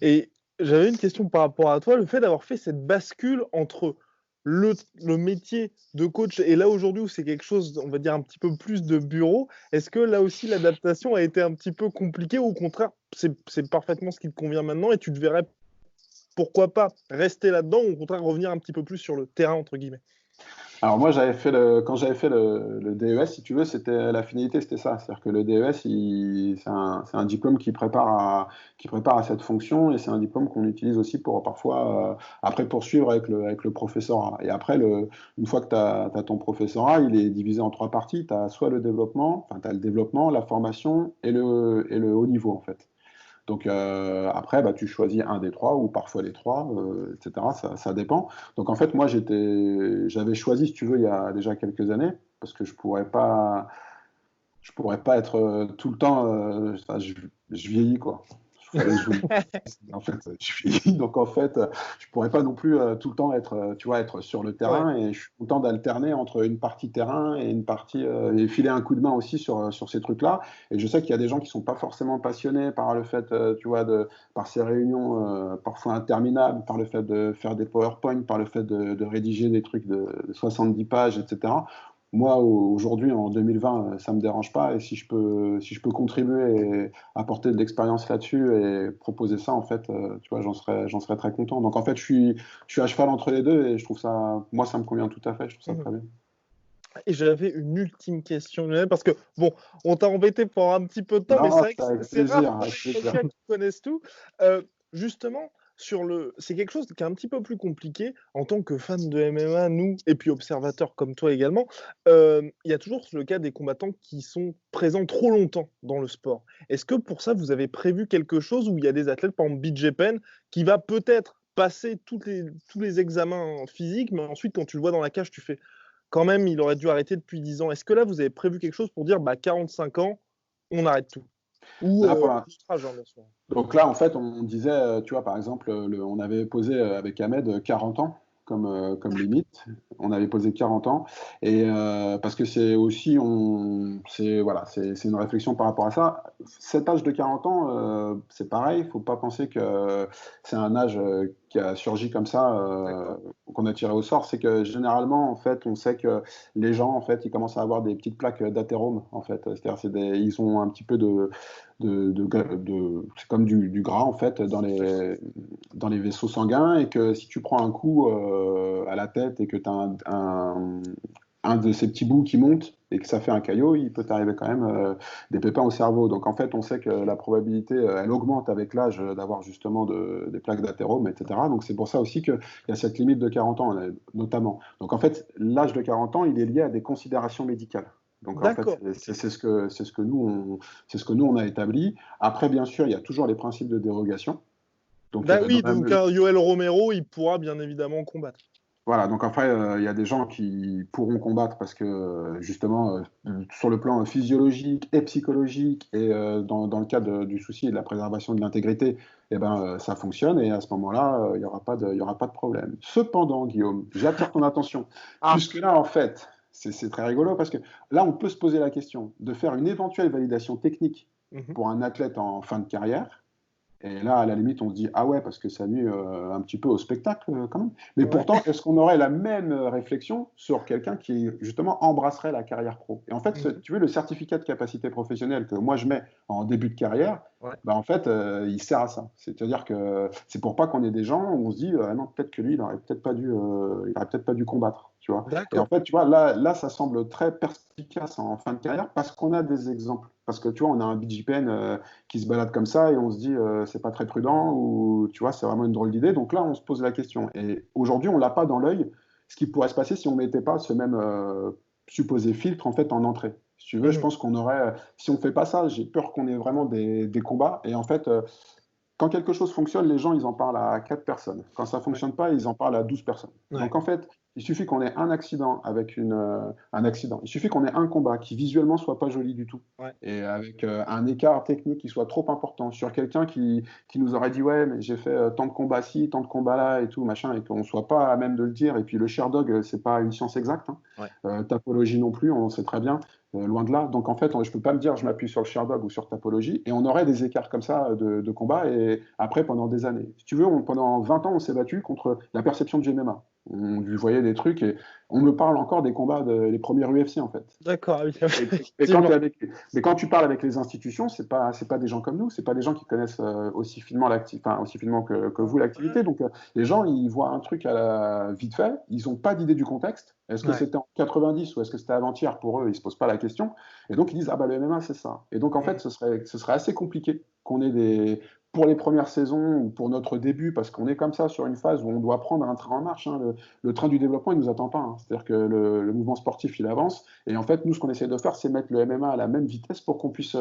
Et j'avais une question par rapport à toi, le fait d'avoir fait cette bascule entre le métier de coach et là aujourd'hui où c'est quelque chose, on va dire, un petit peu plus de bureau, est-ce que là aussi l'adaptation a été un petit peu compliquée ou au contraire, c'est parfaitement ce qui te convient maintenant et tu te verrais pourquoi pas rester là-dedans ou au contraire revenir un petit peu plus sur le terrain, entre guillemets? Alors moi, quand j'avais fait le DES, si tu veux, la finalité, c'était ça. C'est-à-dire que le DES, c'est un diplôme qui prépare à cette fonction et c'est un diplôme qu'on utilise aussi pour parfois, après poursuivre avec le professorat. Et après, une fois que tu as ton professorat, il est divisé en 3 parties. Tu as soit le développement, enfin, tu as le développement, la formation et le haut niveau, en fait. Donc après, bah, tu choisis un des 3 ou parfois les 3, etc. Ça dépend. Donc en fait, moi, j'avais choisi, si tu veux, il y a déjà quelques années, parce que je pourrais pas être tout le temps. Enfin, je vieillis, quoi. Il fallait que je vous le dise. En fait, je vieillis, donc en fait, je pourrais pas non plus tout le temps être, tu vois, être sur le Ouais. terrain. Et je suis content d'alterner entre une partie terrain et une partie et filer un coup de main aussi sur ces trucs-là. Et je sais qu'il y a des gens qui sont pas forcément passionnés par le fait, tu vois, par ces réunions parfois interminables, par le fait de faire des PowerPoint, par le fait de rédiger des trucs de 70 pages, etc. Moi, aujourd'hui, en 2020, ça ne me dérange pas. Et si je peux contribuer et apporter de l'expérience là-dessus et proposer ça, en fait, tu vois, j'en serais très content. Donc, en fait, je suis à cheval entre les deux et je trouve ça, moi, ça me convient tout à fait. Je trouve ça Mhm. très bien. Et j'avais une ultime question, Lionel, parce que, bon, on t'a embêté pour un petit peu de temps, mais c'est Non, vrai que c'est avec c'est rare plaisir, qu'on avec ait plaisir. quelqu'un qui connaisse tout. Justement, c'est quelque chose qui est un petit peu plus compliqué en tant que fan de MMA, nous, et puis observateurs comme toi également. Il y a toujours le cas des combattants qui sont présents trop longtemps dans le sport. Est-ce que pour ça, vous avez prévu quelque chose où il y a des athlètes, par exemple BJPen, qui va peut-être passer tous les examens physiques, mais ensuite, quand tu le vois dans la cage, tu fais quand même, il aurait dû arrêter depuis 10 ans. Est-ce que là, vous avez prévu quelque chose pour dire, bah, 45 ans, on arrête tout? Ou Là, pour à la- d'autres âges, hein, bien sûr. Donc là, en fait, on disait, tu vois, par exemple, on avait posé avec Ahmed 40 ans comme limite. On avait posé 40 ans. Et parce que c'est aussi, voilà, c'est une réflexion par rapport à ça. Cet âge de 40 ans, c'est pareil. Il ne faut pas penser que c'est un âge qui a surgi comme ça, D'accord. qu'on a tiré au sort. C'est que généralement, en fait, on sait que les gens, en fait, ils commencent à avoir des petites plaques d'athérome, en fait. C'est-à-dire, ils ont un petit peu c'est comme du gras en fait dans les vaisseaux sanguins et que si tu prends un coup à la tête et que tu as un de ces petits bouts qui monte et que ça fait un caillot, il peut t'arriver quand même des pépins au cerveau. Donc en fait, on sait que la probabilité, elle augmente avec l'âge d'avoir justement des plaques d'athérome, etc. Donc c'est pour ça aussi qu'il y a cette limite de 40 ans, notamment. Donc en fait, l'âge de 40 ans, il est lié à des considérations médicales. Donc en fait, D'accord. c'est ce que nous on a établi. Après, bien sûr, il y a toujours les principes de dérogation. Donc Oui, donc Yoel Romero, il pourra bien évidemment combattre. voilà, donc après, il y a des gens qui pourront combattre parce que justement, sur le plan physiologique et psychologique et dans le cadre du souci et de la préservation de l'intégrité, eh ben, ça fonctionne et à ce moment-là, il y aura pas de problème. Cependant, Guillaume, j'attire ton attention, Ah, puisque là, en fait, c'est très rigolo parce que là, on peut se poser la question de faire une éventuelle validation technique mhm. pour un athlète en fin de carrière. Et là, à la limite, on se dit, ah ouais, parce que ça nuit un petit peu au spectacle quand même. Mais Ouais. pourtant, est-ce qu'on aurait la même réflexion sur quelqu'un qui, justement, embrasserait la carrière pro? Et en fait, Mhm. tu veux, le certificat de capacité professionnelle que moi je mets en début de carrière, Ouais. bah, en fait, il sert à ça. C'est-à-dire que c'est pour pas qu'on ait des gens où on se dit, ah non, peut-être que lui, il aurait peut-être pas dû combattre. Tu vois. Et en D'accord. fait, tu vois, là, ça semble très perspicace en fin de carrière parce qu'on a des exemples. Parce que tu vois, on a un BJPN qui se balade comme ça et on se dit c'est pas très prudent ou tu vois c'est vraiment une drôle d'idée. Donc là on se pose la question. Et aujourd'hui on l'a pas dans l'œil. Ce qui pourrait se passer si on mettait pas ce même supposé filtre en fait en entrée. Si tu veux, je Mhm. pense qu'on aurait, si on fait pas ça, j'ai peur qu'on ait vraiment des combats. Et en fait, quand quelque chose fonctionne, les gens, ils en parlent à 4 personnes. Quand ça ne Ouais. fonctionne pas, ils en parlent à 12 personnes. Ouais. Donc en fait, il suffit qu'on ait un accident avec un accident. Il suffit qu'on ait un combat qui visuellement soit pas joli du tout. Ouais. Et avec un écart technique qui soit trop important sur quelqu'un qui nous aurait dit ouais mais j'ai fait tant de combats ci, tant de combats là et tout machin et qu'on soit pas à même de le dire et puis le Sherdog c'est pas une science exacte hein. Ouais. Tapologie non plus on sait très bien loin de là. Donc en fait, je ne peux pas me dire je m'appuie sur le Sherdog ou sur Tapologie, et on aurait des écarts comme ça de combat, et après pendant des années. Si tu veux, pendant 20 ans, on s'est battu contre la perception de MMA. On lui voyait des trucs et on me parle encore des combats des premiers UFC en fait. D'accord, oui, Et quand effectivement. mais quand tu parles avec les institutions, c'est pas des gens comme nous, c'est pas des gens qui connaissent aussi finement aussi finement que vous l'activité. Donc les gens, ils voient un truc vite fait, ils n'ont pas d'idée du contexte. Est-ce que Ouais. c'était en 90 ou est-ce que c'était avant-hier pour eux? Ils se posent pas la question. Et donc ils disent ah bah le MMA c'est ça. Et donc en fait ce serait assez compliqué qu'on ait pour les premières saisons ou pour notre début, parce qu'on est comme ça sur une phase où on doit prendre un train en marche. Hein. Le train du développement, il nous attend pas. Hein. C'est-à-dire que le mouvement sportif, il avance. Et en fait, nous, ce qu'on essaie de faire, c'est mettre le MMA à la même vitesse pour qu'on puisse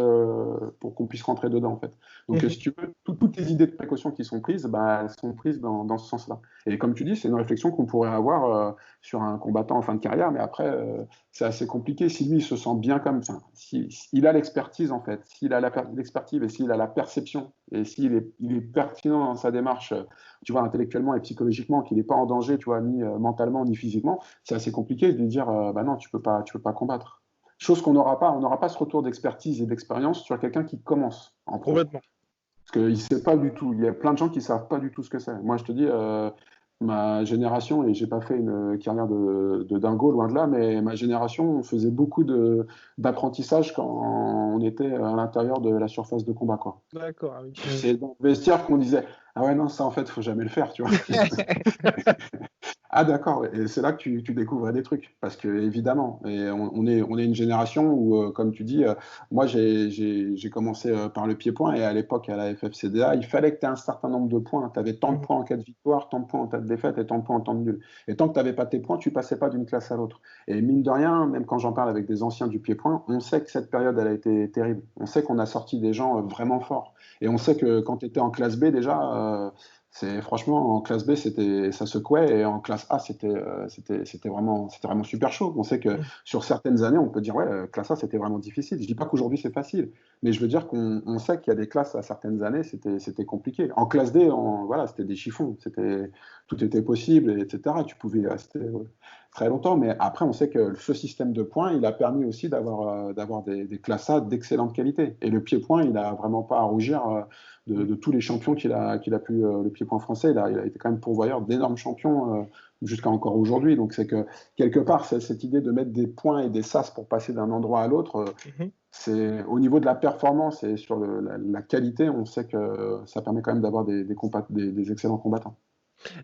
rentrer dedans, en fait. Donc, Mhm. si tu veux, toutes les idées de précaution qui sont prises, bah, elles sont prises dans ce sens-là. Et comme tu dis, c'est une réflexion qu'on pourrait avoir sur un combattant en fin de carrière, mais après, c'est assez compliqué. Si lui, il se sent bien comme ça, s'il a l'expertise, en fait, s'il a l'expertise et s'il a la perception, et il est pertinent dans sa démarche, tu vois, intellectuellement et psychologiquement, qu'il n'est pas en danger, tu vois, ni mentalement, ni physiquement, c'est assez compliqué de lui dire bah non, tu peux pas combattre. Chose qu'on n'aura pas, on n'aura pas ce retour d'expertise et d'expérience sur quelqu'un qui commence en pro. Complètement. Parce qu'il ne sait pas du tout. Il y a plein de gens qui ne savent pas du tout ce que c'est. Moi, je te dis, ma génération, et j'ai pas fait une carrière de dingo, loin de là, mais ma génération, on faisait beaucoup d'apprentissage quand on était à l'intérieur de la surface de combat, quoi. D'accord, ah oui. C'est dans le vestiaire qu'on disait, ah ouais, non, ça, en fait, faut jamais le faire, tu vois. Ah d'accord, ouais. Et c'est là que tu découvrais des trucs, parce que évidemment, et on est une génération où, comme tu dis, moi j'ai commencé par le pied-point et à l'époque à la FFCDA, il fallait que tu aies un certain nombre de points. Tu avais tant de Mhm. points en cas de victoire, tant de points en cas de défaite et tant de points en temps de nul. Et tant que tu n'avais pas tes points, tu passais pas d'une classe à l'autre. Et mine de rien, même quand j'en parle avec des anciens du pied-point, on sait que cette période elle a été terrible. On sait qu'on a sorti des gens vraiment forts. Et on sait que quand tu étais en classe B déjà, franchement, en classe B, ça secouait, et en classe A, c'était vraiment super chaud. On sait que sur certaines années, on peut dire, ouais, classe A, c'était vraiment difficile. Je dis pas qu'aujourd'hui, c'est facile, mais je veux dire qu'on sait qu'il y a des classes à certaines années, c'était compliqué. En classe D, voilà, c'était des chiffons, tout était possible, etc. Tu pouvais y rester très longtemps, mais après, on sait que ce système de points, il a permis aussi d'avoir des classes A d'excellente qualité. Et le pied-point, il n'a vraiment pas à rougir de tous les champions qu'il a pu, le pied-point français, il a été quand même pourvoyeur d'énormes champions jusqu'à encore aujourd'hui. Donc c'est que quelque part, cette idée de mettre des points et des sas pour passer d'un endroit à l'autre, Mhm. c'est au niveau de la performance et sur la qualité, on sait que ça permet quand même d'avoir des excellents combattants.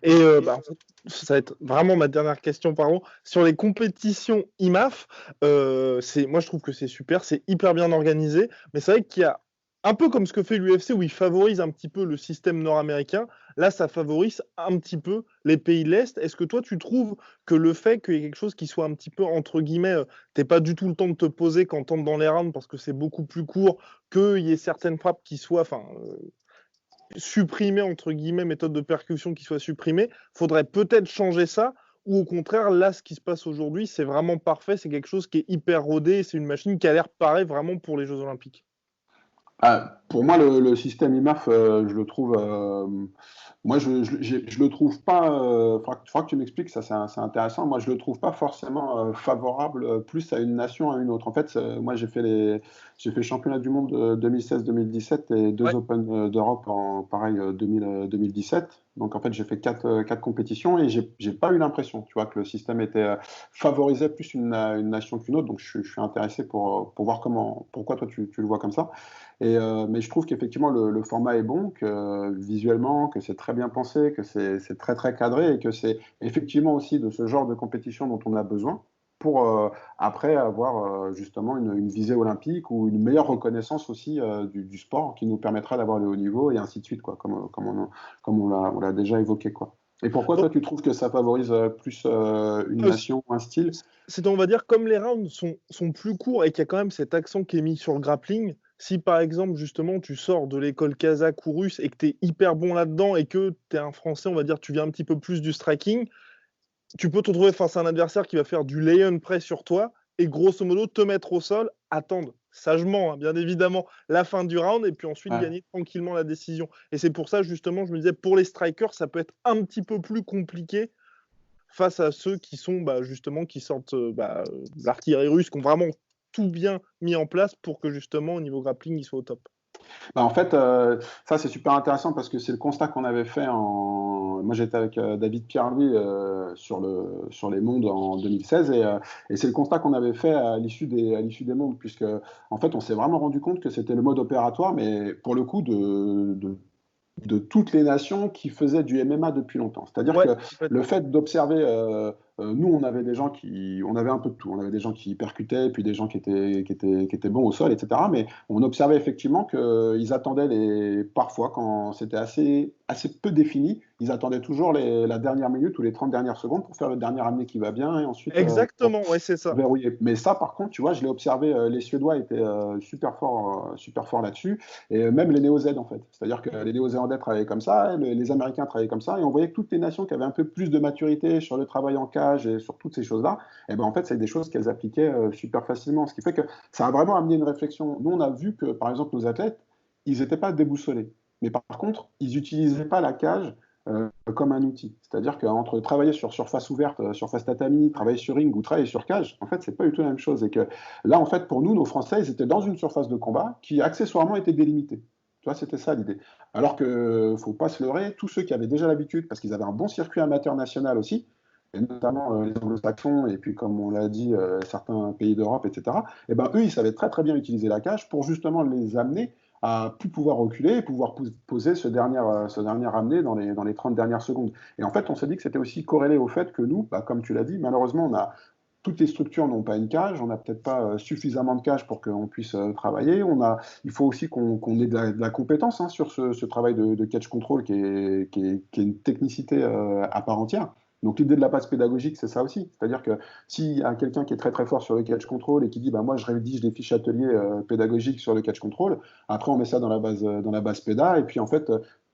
Et en fait, ça va être vraiment ma dernière question, pardon. Sur les compétitions IMAF, moi je trouve que c'est super, c'est hyper bien organisé, mais c'est vrai qu'il y a un peu comme ce que fait l'UFC où il favorise un petit peu le système nord-américain, là ça favorise un petit peu les pays de l'Est. Est-ce que toi tu trouves que le fait qu'il y ait quelque chose qui soit un petit peu entre guillemets, t'es pas du tout le temps de te poser quand t'entres dans les rounds parce que c'est beaucoup plus court, qu'il y ait certaines frappes qui soient, supprimer, entre guillemets, méthode de percussion qui soit supprimée, faudrait peut-être changer ça, ou au contraire, là, ce qui se passe aujourd'hui, c'est vraiment parfait, c'est quelque chose qui est hyper rodé, c'est une machine qui a l'air pareil vraiment pour les Jeux Olympiques. Ah, pour moi, le système IMAF, je le trouve, moi, je le trouve pas. Faudra que tu m'expliques, ça, c'est intéressant. Moi, je le trouve pas forcément favorable plus à une nation à une autre. En fait, moi, j'ai fait championnat du monde 2016-2017 et deux Ouais. Open d'Europe en pareil 2017. Donc, en fait, j'ai fait quatre compétitions et j'ai pas eu l'impression, tu vois, que le système était favorisait plus une nation qu'une autre. Donc, je suis intéressé pour voir pourquoi toi tu le vois comme ça. Mais je trouve qu'effectivement le format est bon, que visuellement, que c'est très bien pensé, que c'est très très cadré et que c'est effectivement aussi de ce genre de compétition dont on a besoin pour après avoir justement une visée olympique ou une meilleure reconnaissance aussi du sport qui nous permettra d'avoir le haut niveau et ainsi de suite, quoi, comme on l'a déjà évoqué, quoi. Et pourquoi Donc, toi tu trouves que ça favorise plus une nation ou un style? on va dire, comme les rounds sont plus courts et qu'il y a quand même cet accent qui est mis sur le grappling, si par exemple, justement, tu sors de l'école kazakh ou russe et que tu es hyper bon là-dedans et que tu es un Français, on va dire, tu viens un petit peu plus du striking, tu peux te retrouver face à un adversaire qui va faire du lay-on press sur toi et grosso modo te mettre au sol, attendre sagement, hein, bien évidemment, la fin du round et puis ensuite Ouais. gagner tranquillement la décision. Et c'est pour ça, justement, je me disais, pour les strikers, ça peut être un petit peu plus compliqué face à ceux qui sont justement qui sortent de l'artillerie russe, qui ont vraiment tout bien mis en place pour que justement au niveau grappling, ils soient au top. Bah, en fait, ça c'est super intéressant parce que c'est le constat qu'on avait fait moi j'étais avec David Pierre-Louis sur les mondes en 2016 et c'est le constat qu'on avait fait à l'issue des mondes, puisque en fait on s'est vraiment rendu compte que c'était le mode opératoire, mais pour le coup de toutes les nations qui faisaient du MMA depuis longtemps. C'est-à-dire que le fait d'observer, nous on avait on avait un peu de tout. On avait des gens qui percutaient, puis des gens qui étaient bons au sol, etc. Mais on observait effectivement qu'ils attendaient parfois, quand c'était assez peu défini, ils attendaient toujours la dernière minute ou les 30 dernières secondes pour faire le dernier amené qui va bien et ensuite exactement, ouais, c'est ça. Verrouiller. Mais ça, par contre, tu vois, je l'ai observé, les Suédois étaient super forts là-dessus, et même les Néo-Z en fait. C'est-à-dire que les Néo-Zélandais travaillaient comme ça, les Américains travaillaient comme ça, et on voyait que toutes les nations qui avaient un peu plus de maturité sur le travail en cage et sur toutes ces choses-là, et ben en fait, c'est des choses qu'elles appliquaient super facilement. Ce qui fait que ça a vraiment amené une réflexion. Nous, on a vu que, par exemple, nos athlètes, ils n'étaient pas déboussolés. Mais par contre, ils n'utilisaient pas la cage comme un outil. C'est-à-dire qu'entre travailler sur surface ouverte, surface tatami, travailler sur ring ou travailler sur cage, en fait, c'est pas du tout la même chose. Et que là, en fait, pour nous, nos Français, ils étaient dans une surface de combat qui accessoirement était délimitée. Tu vois, c'était ça l'idée. Alors que, faut pas se leurrer, tous ceux qui avaient déjà l'habitude, parce qu'ils avaient un bon circuit amateur national aussi, et notamment les anglo-saxons, et puis comme on l'a dit, certains pays d'Europe, etc., et ben eux, ils savaient très très bien utiliser la cage pour justement les amener à plus pouvoir reculer et pouvoir poser ce dernier ramené dans les 30 dernières secondes. Et en fait, on s'est dit que c'était aussi corrélé au fait que nous, comme tu l'as dit, malheureusement, toutes les structures n'ont pas une cage, on n'a peut-être pas suffisamment de cage pour qu'on puisse travailler. Il faut aussi qu'on ait de la compétence sur ce travail de catch control qui est une technicité à part entière. Donc l'idée de la passe pédagogique, c'est ça aussi. C'est-à-dire que s'il y a quelqu'un qui est très très fort sur le catch control et qui dit moi je rédige des fiches ateliers pédagogiques sur le catch control, après on met ça dans la base péda, et puis en fait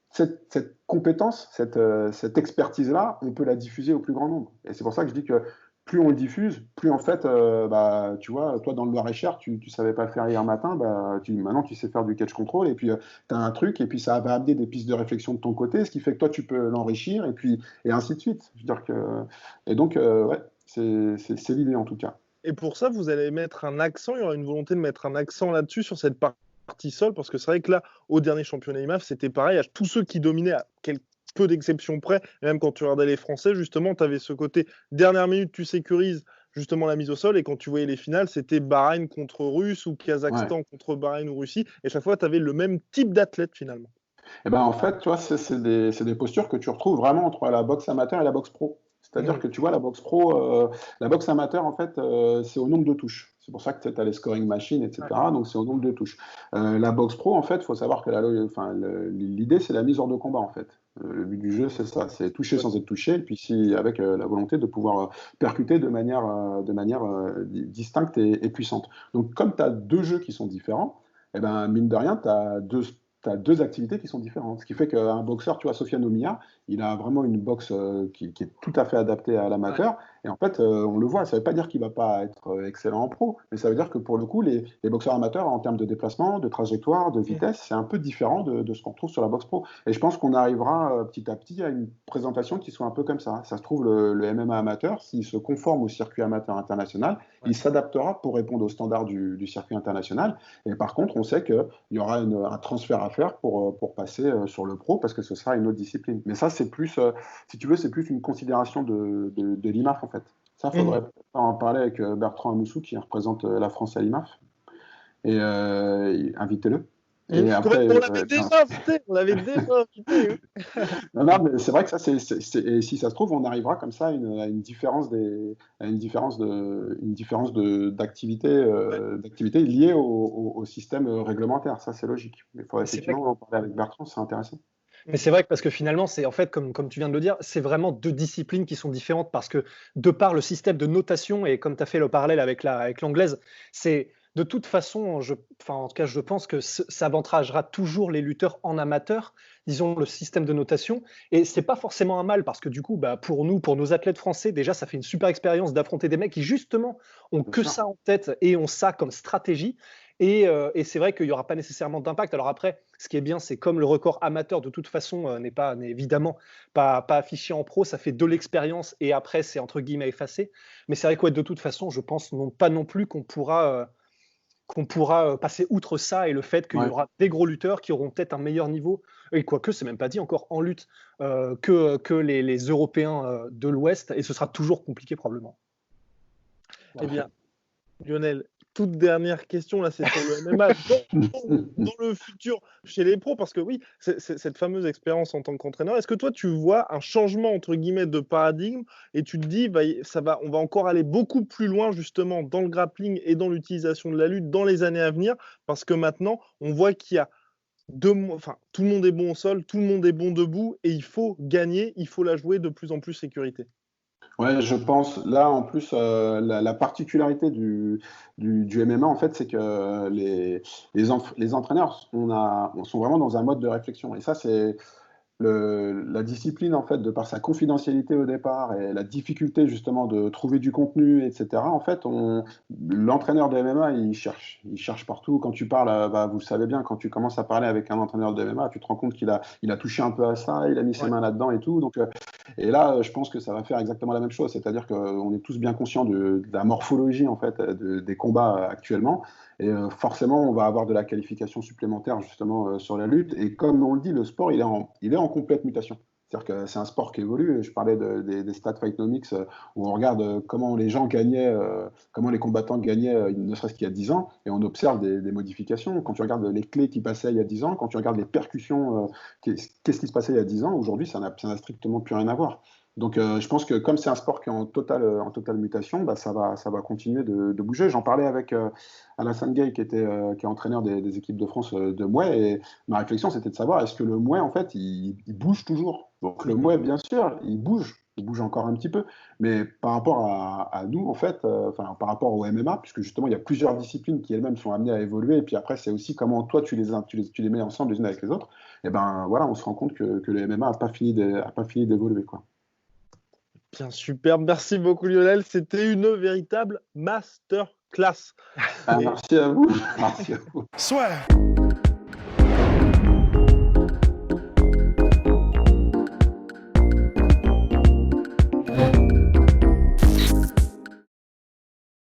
cette compétence, cette expertise-là, on peut la diffuser au plus grand nombre. Et c'est pour ça que je dis que plus on le diffuse, plus en fait, tu vois, toi dans le Loir-et-Cher, tu savais pas faire hier matin, maintenant tu sais faire du catch control, et puis tu as un truc, et puis ça va amener des pistes de réflexion de ton côté, ce qui fait que toi tu peux l'enrichir, et ainsi de suite. Je veux dire et donc, ouais, c'est l'idée en tout cas. Et pour ça, vous allez mettre un accent, il y aura une volonté de mettre un accent là-dessus, sur cette partie sol, parce que c'est vrai que là, au dernier championnat IMAF, c'était pareil, à tous ceux qui dominaient à peu d'exceptions près, et même quand tu regardais les Français, justement, tu avais ce côté dernière minute, tu sécurises justement la mise au sol, et quand tu voyais les finales, c'était Bahreïn contre Russe ou Kazakhstan contre Bahreïn ou Russie, et chaque fois, tu avais le même type d'athlète finalement. Et ben en fait, tu vois, c'est des postures que tu retrouves vraiment entre la boxe amateur et la boxe pro. C'est-à-dire que tu vois, la boxe pro, la boxe amateur, en fait, c'est au nombre de touches. C'est pour ça que tu as les scoring machines, etc. Donc, c'est au nombre de touches. La boxe pro, en fait, il faut savoir que l'idée, c'est la mise hors de combat, en fait. Le but du jeu, c'est ça. C'est toucher sans être touché, et puis avec la volonté de pouvoir percuter de manière distincte et puissante. Donc, comme tu as deux jeux qui sont différents, eh ben, mine de rien, tu as deux activités qui sont différentes. Ce qui fait qu'un boxeur, tu vois, Sofiane Omiya, il a vraiment une boxe qui est tout à fait adaptée à l'amateur. Et en fait, on le voit, ça ne veut pas dire qu'il ne va pas être excellent en pro, mais ça veut dire que pour le coup, les boxeurs amateurs, en termes de déplacement, de trajectoire, de vitesse, c'est un peu différent de ce qu'on retrouve sur la boxe pro. Et je pense qu'on arrivera petit à petit à une présentation qui soit un peu comme ça. Ça se trouve, le MMA amateur, s'il se conforme au circuit amateur international, il s'adaptera pour répondre aux standards du circuit international. Et par contre, on sait qu'il y aura un transfert à faire pour passer sur le pro, parce que ce sera une autre discipline. Mais ça, c'est plus, si tu veux, c'est plus une considération de l'IMAF, en fait. Ça, il faudrait en parler avec Bertrand Amoussou, qui représente la France à l'IMAF. Et invitez-le. Et après, on l'avait déjà invité. Non, mais c'est vrai que ça, et si ça se trouve, on arrivera comme ça à une différence d'activité liée au système réglementaire. Ça, c'est logique. Mais il faudrait effectivement en parler avec Bertrand, c'est intéressant. Mais c'est vrai que parce que finalement, c'est en fait, comme tu viens de le dire, c'est vraiment deux disciplines qui sont différentes, parce que de par le système de notation, et comme tu as fait le parallèle avec l'anglaise, c'est de toute façon, en tout cas, je pense que ça avantagera toujours les lutteurs en amateur, disons, le système de notation. Et c'est pas forcément un mal, parce que du coup, pour nous, pour nos athlètes français, déjà, ça fait une super expérience d'affronter des mecs qui, justement, ont que ça en tête et ont ça comme stratégie. Et c'est vrai qu'il n'y aura pas nécessairement d'impact. Alors après, ce qui est bien, c'est comme le record amateur, de toute façon, n'est évidemment pas affiché en pro, ça fait de l'expérience, et après, c'est entre guillemets effacé. Mais c'est vrai que de toute façon, je pense pas non plus qu'on pourra qu'on pourra passer outre ça et le fait qu'il y aura des gros lutteurs qui auront peut-être un meilleur niveau, et quoique c'est même pas dit encore en lutte, que les Européens de l'Ouest, et ce sera toujours compliqué probablement. Eh bien, Lionel, toute dernière question, là, c'est sur le MMA dans le futur chez les pros, parce que oui, c'est cette fameuse expérience en tant qu'entraîneur. Est-ce que toi, tu vois un changement, entre guillemets, de paradigme et tu te dis, on va encore aller beaucoup plus loin, justement, dans le grappling et dans l'utilisation de la lutte dans les années à venir, parce que maintenant, on voit qu'il y a tout le monde est bon au sol, tout le monde est bon debout, et il faut gagner, il faut la jouer de plus en plus sécurité. Ouais, je pense, là, en plus, la particularité du MMA, en fait, c'est que les entraîneurs, sont vraiment dans un mode de réflexion. Et ça, c'est la discipline, en fait, de par sa confidentialité au départ et la difficulté, justement, de trouver du contenu, etc. En fait, l'entraîneur de MMA, il cherche partout. Quand tu parles, vous le savez bien, quand tu commences à parler avec un entraîneur de MMA, tu te rends compte qu'il a touché un peu à ça, il a mis ses mains là-dedans et tout. Donc, et là, je pense que ça va faire exactement la même chose. C'est-à-dire qu'on est tous bien conscients de la morphologie, en fait, des combats actuellement. Et forcément, on va avoir de la qualification supplémentaire justement sur la lutte. Et comme on le dit, le sport, il est en complète mutation. C'est-à-dire que c'est un sport qui évolue. Je parlais des stats Fightnomics où on regarde comment les gens gagnaient, comment les combattants gagnaient, ne serait-ce qu'il y a 10 ans, et on observe des modifications. Quand tu regardes les clés qui passaient il y a 10 ans, quand tu regardes les percussions, qu'est-ce qui se passait il y a 10 ans, aujourd'hui, ça n'a strictement plus rien à voir. Donc, je pense que comme c'est un sport qui est en totale mutation, ça va continuer de bouger. J'en parlais avec Alassane Gueye, qui est entraîneur des équipes de France de Mouet, et ma réflexion, c'était de savoir, est-ce que le Mouet, en fait, il bouge toujours? Donc, le Mouet, bien sûr, il bouge encore un petit peu, mais par rapport à nous, en fait, par rapport au MMA, puisque justement, il y a plusieurs disciplines qui elles-mêmes sont amenées à évoluer, et puis après, c'est aussi comment toi, tu les mets ensemble les unes avec les autres, et ben voilà, on se rend compte que le MMA n'a pas fini d'évoluer, quoi. Bien, superbe. Merci beaucoup, Lionel. C'était une véritable masterclass. Merci à vous. Merci à vous. Soit.